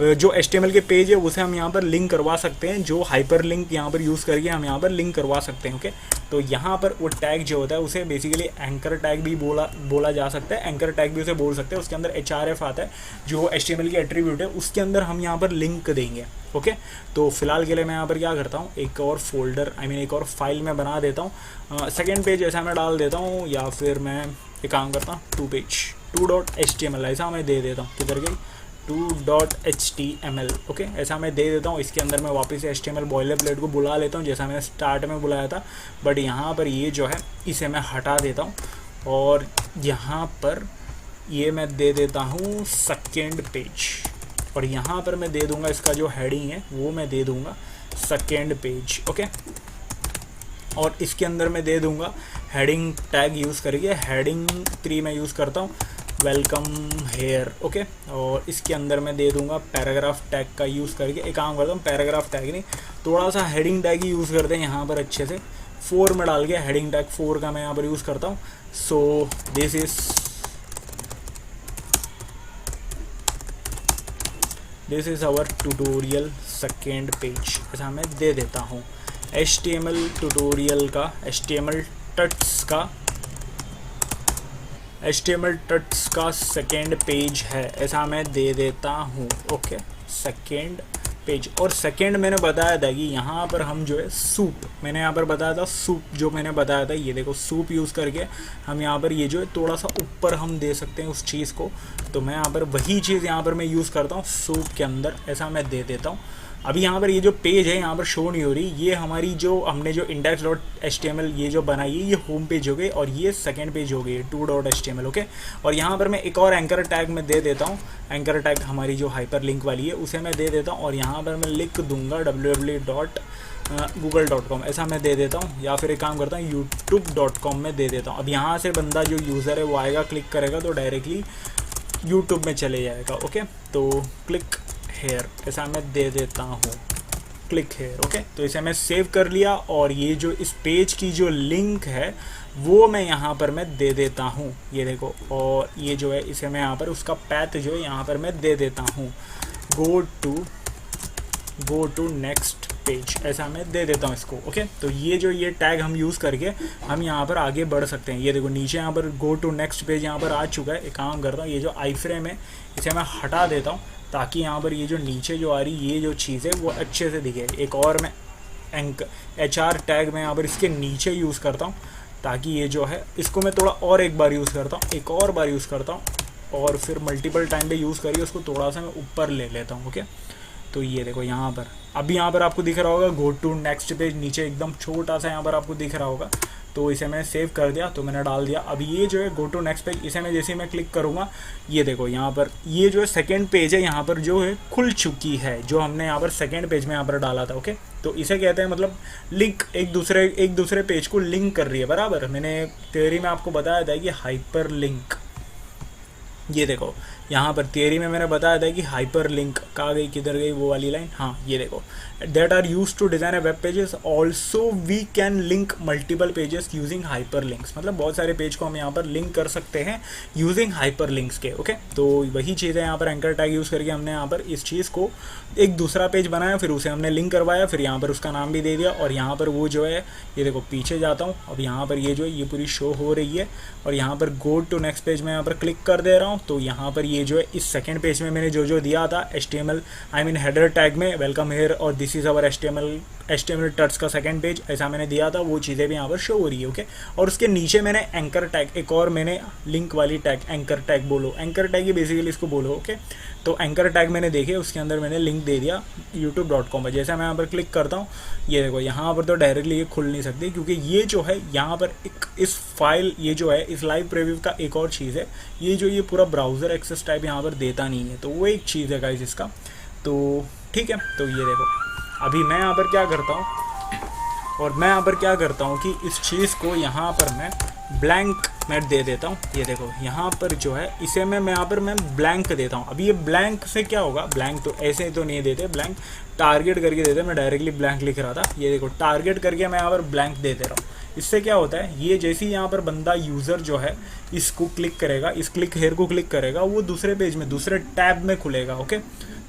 जो HTML के पेज है उसे हम यहाँ पर लिंक करवा सकते हैं, जो हाइपर लिंक यहाँ पर यूज़ करके हम यहाँ पर लिंक करवा सकते हैं। ओके, तो यहाँ पर वो टैग जो होता है उसे बेसिकली एंकर टैग भी बोला जा सकता है, एंकर टैग भी उसे बोल सकते हैं। उसके अंदर href आता है जो HTML की एट्रीब्यूट है, उसके अंदर हम यहाँ पर लिंक देंगे। ओके, तो फिलहाल के लिए मैं यहाँ पर क्या करता हूँ, एक और फोल्डर एक और फाइल में बना देता हूँ, सेकेंड पेज ऐसा मैं डाल देता हूँ, या फिर मैं एक काम करता हूँ 2.html ऐसा मैं दे देता हूँ। किधर गई 2.html, ओके ऐसा मैं दे देता हूँ। इसके अंदर मैं वापस से HTML बॉयलर प्लेट को बुला लेता हूँ जैसा मैंने स्टार्ट में बुलाया था, बट यहाँ पर ये जो है इसे मैं हटा देता हूँ और यहाँ पर ये मैं दे देता हूँ सेकेंड पेज, और यहाँ पर मैं दे दूँगा इसका जो हेडिंग है वो मैं दे दूँगा सेकेंड पेज। ओके, और इसके अंदर मैं दे दूँगा हेडिंग टैग यूज़ करके, हेडिंग 3 मैं यूज़ करता हूँ, वेलकम हेयर। ओके, और इसके अंदर मैं दे दूंगा पैराग्राफ टैग का यूज़ करके। एक काम करता हूँ, पैराग्राफ टैग नहीं, थोड़ा सा हेडिंग टैग ही यूज़ करते हैं यहाँ पर अच्छे से, 4 में डाल के हेडिंग टैग 4 का मैं यहाँ पर यूज़ करता हूँ। So this is our tutorial second page, ऐसा मैं दे देता हूँ। HTML ट्यूटोरियल का, HTML टट्स का सेकेंड पेज है, ऐसा मैं दे देता हूँ। Okay, second page. और सेकेंड मैंने बताया था कि यहाँ पर हम जो है सूप, मैंने यहाँ पर बताया था सूप, जो मैंने बताया था ये देखो सूप यूज़ करके हम यहाँ पर ये जो है थोड़ा सा ऊपर हम दे सकते हैं उस चीज़ को। तो मैं यहाँ पर वही चीज़ यहाँ पर मैं यूज़ करता हूँ सूप के अंदर, ऐसा मैं दे देता हूँ। अभी यहाँ पर ये जो पेज है यहाँ पर शो नहीं हो रही, ये हमारी जो हमने जो index.html ये जो बनाई है ये होम पेज हो गई और ये सेकेंड पेज हो गई 2.html। ओके, और यहाँ पर मैं एक और एंकर टैग में दे देता हूँ, एंकर टैग हमारी जो हाइपर लिंक वाली है उसे मैं दे देता हूँ, और यहाँ पर मैं लिख दूंगा www.google.com ऐसा मैं दे देता हूँ, या फिर एक काम करता हूँ youtube.com में दे देता हूँ। अब यहाँ से बंदा जो यूज़र है वो आएगा, क्लिक करेगा तो डायरेक्टली यूट्यूब में चले जाएगा। ओके, तो क्लिक हेयर ऐसा मैं दे देता हूँ, क्लिक हेयर। ओके, तो इसे मैं सेव कर लिया, और ये जो इस पेज की जो लिंक है वो मैं यहाँ पर मैं दे देता हूँ, ये देखो। और ये जो है इसे मैं यहाँ पर उसका पैथ जो है यहाँ पर मैं दे देता हूँ, गो टू नेक्स्ट पेज ऐसा मैं दे देता हूँ इसको। ओके, तो ये जो ये टैग हम यूज़ करके हम यहाँ पर आगे बढ़ सकते हैं। ये देखो नीचे यहाँ पर गो टू नेक्स्ट पेज यहाँ पर आ चुका है। एक काम करता हूँ, ये जो आई फ्रेम है इसे मैं हटा देता हूँ ताकि यहाँ पर ये जो नीचे जो आ रही ये जो चीज़ है वो अच्छे से दिखे। एक और मैं HR टैग में यहाँ पर इसके नीचे यूज़ करता हूँ ताकि ये जो है इसको मैं थोड़ा और एक बार यूज़ करता हूँ, एक और बार यूज़ करता हूँ, और फिर मल्टीपल टाइम पे यूज़ करिए उसको, थोड़ा सा मैं ऊपर ले लेता हूँ। ओके, तो ये देखो यहाँ पर अभी यहाँ पर आपको दिख रहा होगा गो टू नेक्स्ट पेज, नीचे एकदम छोटा सा यहाँ पर आपको दिख रहा होगा। तो इसे मैंने सेव कर दिया, तो मैंने डाल दिया। अभी ये जो है गो टू नेक्स्ट पेज, इसे मैं जैसे ही मैं क्लिक करूँगा ये देखो यहाँ पर ये जो है सेकेंड पेज है यहाँ पर जो है खुल चुकी है, जो हमने यहाँ पर सेकेंड पेज में यहाँ पर डाला था। ओके, तो इसे कहते हैं मतलब लिंक, एक दूसरे पेज को लिंक कर रही है बराबर। मैंने थ्योरी में आपको बताया था कि हाइपर लिंक, ये देखो यहाँ पर थियरी में मैंने बताया था कि हाइपर लिंक कहाँ गई, किधर गई वो वाली लाइन, हाँ ये देखो, that are use to design a web pages also we can link multiple pages using hyper links. मतलब बहुत सारे पेज को हम यहाँ पर लिंक कर सकते हैं यूजिंग हाइपर लिंक्स के। ओके, तो वही चीज़ है यहाँ पर एंकर टैग यूज़ करके हमने यहाँ पर इस चीज़ को एक दूसरा पेज बनाया, फिर उसे हमने लिंक करवाया, फिर यहाँ पर उसका नाम भी दे दिया, और यहाँ पर वो जो है ये देखो पीछे जाता हूँ, अब यहाँ पर ये जो है ये पूरी शो हो रही है, और यहाँ पर गो टू नेक्स्ट पेज में यहाँ पर क्लिक कर दे रहा हूँ, तो यहाँ पर ये ये जो है इस सेकंड पेज में मैंने जो दिया था HTML I mean header tag में वेलकम हेयर और दिस इज़ अवर HTML टर्स का सेकंड पेज ऐसा मैंने दिया था, वो चीज़ें भी यहाँ पर शो हो रही है। ओके, और उसके नीचे मैंने एंकर टैग, एक और मैंने लिंक वाली टैग, एंकर टैग बोलो, एंकर टैग ही बेसिकली इसको बोलो। ओके, तो एंकर टैग मैंने देखे, उसके अंदर मैंने लिंक दे दिया youtube.com पर। जैसे मैं यहाँ पर क्लिक करता हूँ, ये देखो यहाँ पर तो डायरेक्टली ये खुल नहीं सकती, क्योंकि ये जो है यहाँ पर एक इस फाइल, ये जो है इस लाइव प्रीव्यू का एक और चीज़ है, ये पूरा ब्राउज़र एक्सेस टाइप यहाँ पर देता नहीं है, तो वो एक चीज़ है गाइस इसका। तो ठीक है, तो ये देखो अभी मैं यहाँ पर क्या करता हूँ, और मैं यहाँ पर क्या करता हूँ कि इस चीज़ को यहाँ पर मैं ब्लैंक मैं दे देता हूँ। ये देखो यहाँ पर जो है इसे मैं यहाँ पर मैं ब्लैंक देता हूँ। अभी ये ब्लैंक से क्या होगा, ब्लैंक तो ऐसे तो नहीं देते, ब्लैंक टारगेट करके देते, मैं डायरेक्टली ब्लैंक लिख रहा था। ये देखो टारगेट करके मैं यहाँ पर ब्लैंक दे दे रहा हूँ। इससे क्या होता है, ये जैसे ही यहाँ पर बंदा यूज़र जो है इसको क्लिक करेगा, इस क्लिक हेयर को क्लिक करेगा, वो दूसरे पेज में दूसरे टैब में खुलेगा। ओके,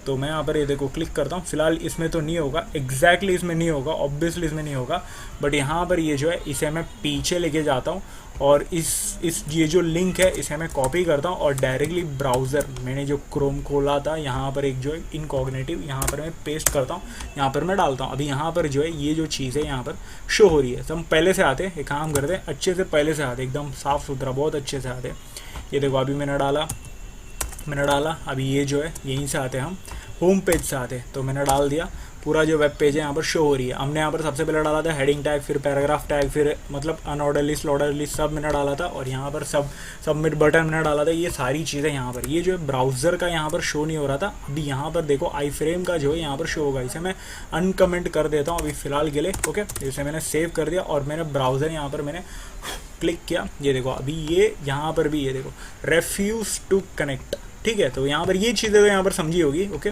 तो मैं यहाँ पर ये देखो क्लिक करता हूँ। फिलहाल इसमें तो नहीं होगा, एग्जैक्टली इसमें नहीं होगा, ऑब्वियसली इसमें नहीं होगा, बट यहाँ पर ये जो है इसे मैं पीछे लेके जाता हूँ और इस ये जो लिंक है इसे मैं कॉपी करता हूँ और डायरेक्टली ब्राउज़र, मैंने जो क्रोम खोला था यहाँ पर एक जो है इनकॉग्निटिव, यहाँ पर मैं पेस्ट करता हूँ, यहाँ पर मैं डालता हूँ। अभी यहाँ पर जो है ये जो चीज़ है यहाँ पर शो हो रही है। तो हम पहले से आते हैं, एक काम करते हैं, अच्छे से पहले से आते, एकदम साफ़ सुथरा, बहुत अच्छे से आते। ये देखो अभी मैंने डाला, अभी ये जो है यहीं से आते हम, होम पेज से आते, तो मैंने डाल दिया, पूरा जो वेब पेज है यहाँ पर शो हो रही है। हमने यहाँ पर सबसे पहले डाला था हेडिंग टैग, फिर पैराग्राफ टैग, फिर मतलब अनऑर्डर लिस्ट, ऑर्डर लिस्ट सब मैंने डाला था, और यहाँ पर सबमिट बटन मैंने डाला था। ये सारी चीज़ें यहाँ पर, ये जो है ब्राउज़र का यहाँ पर शो नहीं हो रहा था। अभी यहाँ पर देखो आई फ्रेम का जो है यहाँ पर शो होगा, इसे मैं अनकमेंट कर देता हूँ अभी फ़िलहाल के लिए। ओके, इसे मैंने सेव कर दिया और मैंने ब्राउज़र यहाँ पर मैंने क्लिक किया। ये देखो अभी ये यहाँ पर भी ये देखो रेफ्यूज़ टू कनेक्ट, ठीक है। तो यहाँ पर ये चीज़ें तो यहाँ पर समझी होगी। ओके,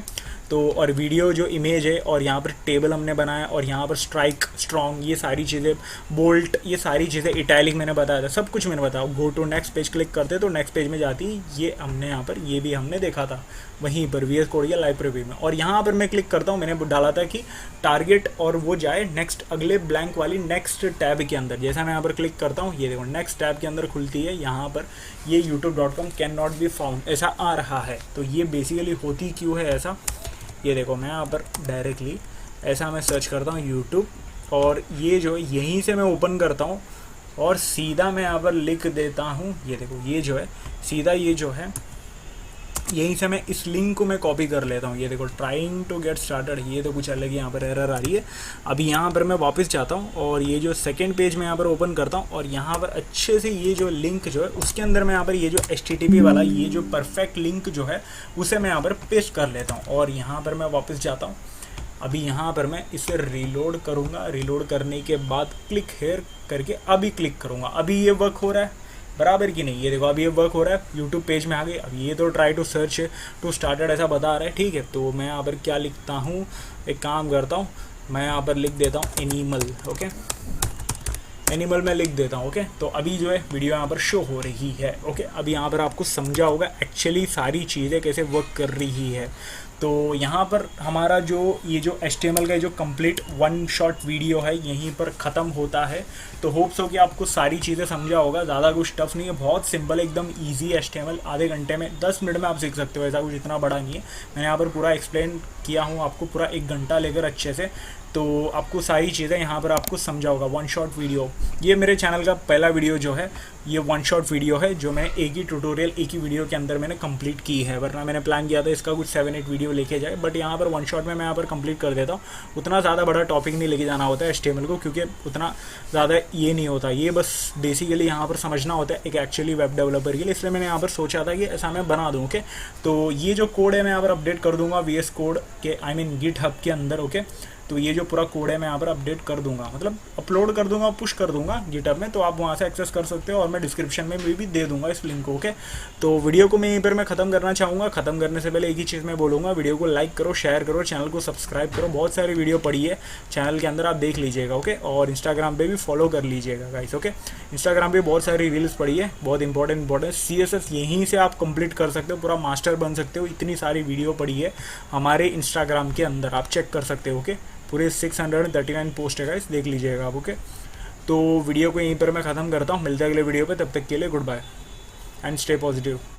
तो और वीडियो जो इमेज है, और यहाँ पर टेबल हमने बनाया, और यहाँ पर स्ट्राइक, स्ट्रॉन्ग, ये सारी चीज़ें, बोल्ट, ये सारी चीज़ें, इटैलिक मैंने बताया था, सब कुछ मैंने बताया। Go to next page click करते तो नेक्स्ट पेज में जाती, ये हमने यहाँ पर ये भी हमने देखा था वहीं पर VS कोड या लाइव प्रीव्यू में। और यहाँ पर मैं क्लिक करता हूँ, मैंने डाला था कि टारगेट और वो जाए नेक्स्ट, अगले ब्लैंक वाली नेक्स्ट टैब के अंदर। जैसा मैं यहाँ पर क्लिक करता हूँ, ये देखो नेक्स्ट टैब के अंदर खुलती है, यहाँ पर ये youtube.com can not be found ऐसा आ रहा है। तो ये बेसिकली होती क्यों है ऐसा, ये देखो मैं यहाँ पर डायरेक्टली ऐसा मैं सर्च करता हूँ YouTube, और ये जो यहीं से मैं ओपन करता हूँ और सीधा मैं यहाँ पर लिख देता हूँ। ये देखो ये जो है सीधा ये जो है यहीं से मैं इस लिंक को मैं कॉपी कर लेता हूँ। ये देखो ट्राइंग टू गेट स्टार्टेड, ये तो कुछ अलग ही यहाँ पर एरर आ रही है। अभी यहाँ पर मैं वापस जाता हूँ और ये जो सेकंड पेज में यहाँ पर ओपन करता हूँ, और यहाँ पर अच्छे से ये जो लिंक जो है उसके अंदर मैं यहाँ पर ये जो HTTP वाला ये जो परफेक्ट लिंक जो है उसे मैं यहाँ पर पेस्ट कर लेता हूँ, और यहाँ पर मैं वापस जाता हूँ। अभी यहाँ पर मैं इसे रीलोड करूँगा, रीलोड करने के बाद क्लिक हेयर करके अभी क्लिक करूँगा। अभी ये वर्क हो रहा है बराबर की नहीं, ये देखो अभी ये वर्क हो रहा है, यूट्यूब पेज में आ गई। अब ये तो try to search to started ऐसा बता रहा है, ठीक है। तो मैं यहाँ पर क्या लिखता हूँ, एक काम करता हूँ, मैं यहाँ पर लिख देता हूँ एनिमल। ओके, एनिमल में लिख देता हूँ। ओके, तो अभी जो है वीडियो यहाँ पर शो हो रही है। ओके, अभी यहाँ पर आपको समझा होगा एक्चुअली सारी चीज़ें कैसे वर्क कर रही है। तो यहाँ पर हमारा जो ये जो HTML का जो कंप्लीट वन शॉट वीडियो है यहीं पर ख़त्म होता है। तो होप्स हो कि आपको सारी चीज़ें समझा होगा, ज़्यादा कुछ टफ नहीं है, बहुत सिंपल है, एकदम इजी HTML, आधे घंटे में 10 मिनट में आप सीख सकते हो, ऐसा कुछ इतना बड़ा नहीं है। मैंने यहाँ पर पूरा एक्सप्लेन किया हूँ आपको, पूरा 1 घंटा लेकर अच्छे से, तो आपको सारी चीज़ें यहाँ पर आपको समझा होगा। वन शॉट वीडियो, ये मेरे चैनल का पहला वीडियो जो है ये वन शॉट वीडियो है, जो मैंने एक ही ट्यूटोरियल एक ही वीडियो के अंदर मैंने कंप्लीट की है, वरना मैंने प्लान किया था इसका कुछ 7-8 वीडियो लेके जाए, बट यहाँ पर वन शॉट में मैं यहाँ पर कंप्लीट कर देता हूँ। उतना ज़्यादा बड़ा टॉपिक नहीं लेके जाना होता है HTML को, क्योंकि उतना ज़्यादा ये नहीं होता, ये बस बेसिकली यहाँ पर समझना होता है एक एक्चुअली वेब डेवलपर के लिए। इसलिए मैंने यहाँ पर सोचा था कि ऐसा मैं बना दूँ। ओके, तो ये जो कोड है मैं यहाँ पर अपडेट कर दूँगा VS कोड के GitHub के अंदर। ओके, तो ये जो पूरा कोड है मैं यहाँ पर अपडेट कर दूंगा, मतलब अपलोड कर दूंगा, पुश कर दूंगा GitHub में, तो आप वहाँ से एक्सेस कर सकते हो, और मैं डिस्क्रिप्शन में भी दे दूंगा इस लिंक को। ओके, तो वीडियो को मैं यहीं पर मैं ख़त्म करना चाहूँगा। ख़त्म करने से पहले एक ही चीज़ मैं बोलूँगा, वीडियो को लाइक करो, शेयर करो, चैनल को सब्सक्राइब करो। बहुत सारी वीडियो पड़ी है चैनल के अंदर, आप देख लीजिएगा। ओके, और इंस्टाग्राम पर भी फॉलो कर लीजिएगा गाइस। ओके, इंस्टाग्राम पर बहुत सारी रील्स पड़ी है, बहुत इंपॉर्टेंट CSS यहीं से आप कंप्लीट कर सकते हो, पूरा मास्टर बन सकते हो। इतनी सारी वीडियो पड़ी है हमारे इंस्टाग्राम के अंदर, आप चेक कर सकते हो। ओके, पूरे 639 पोस्ट है गाइस, देख लीजिएगा आप। ओके, तो वीडियो को यहीं पर मैं ख़त्म करता हूँ, मिलते हैं अगले वीडियो पे, तब तक के लिए good bye and stay positive.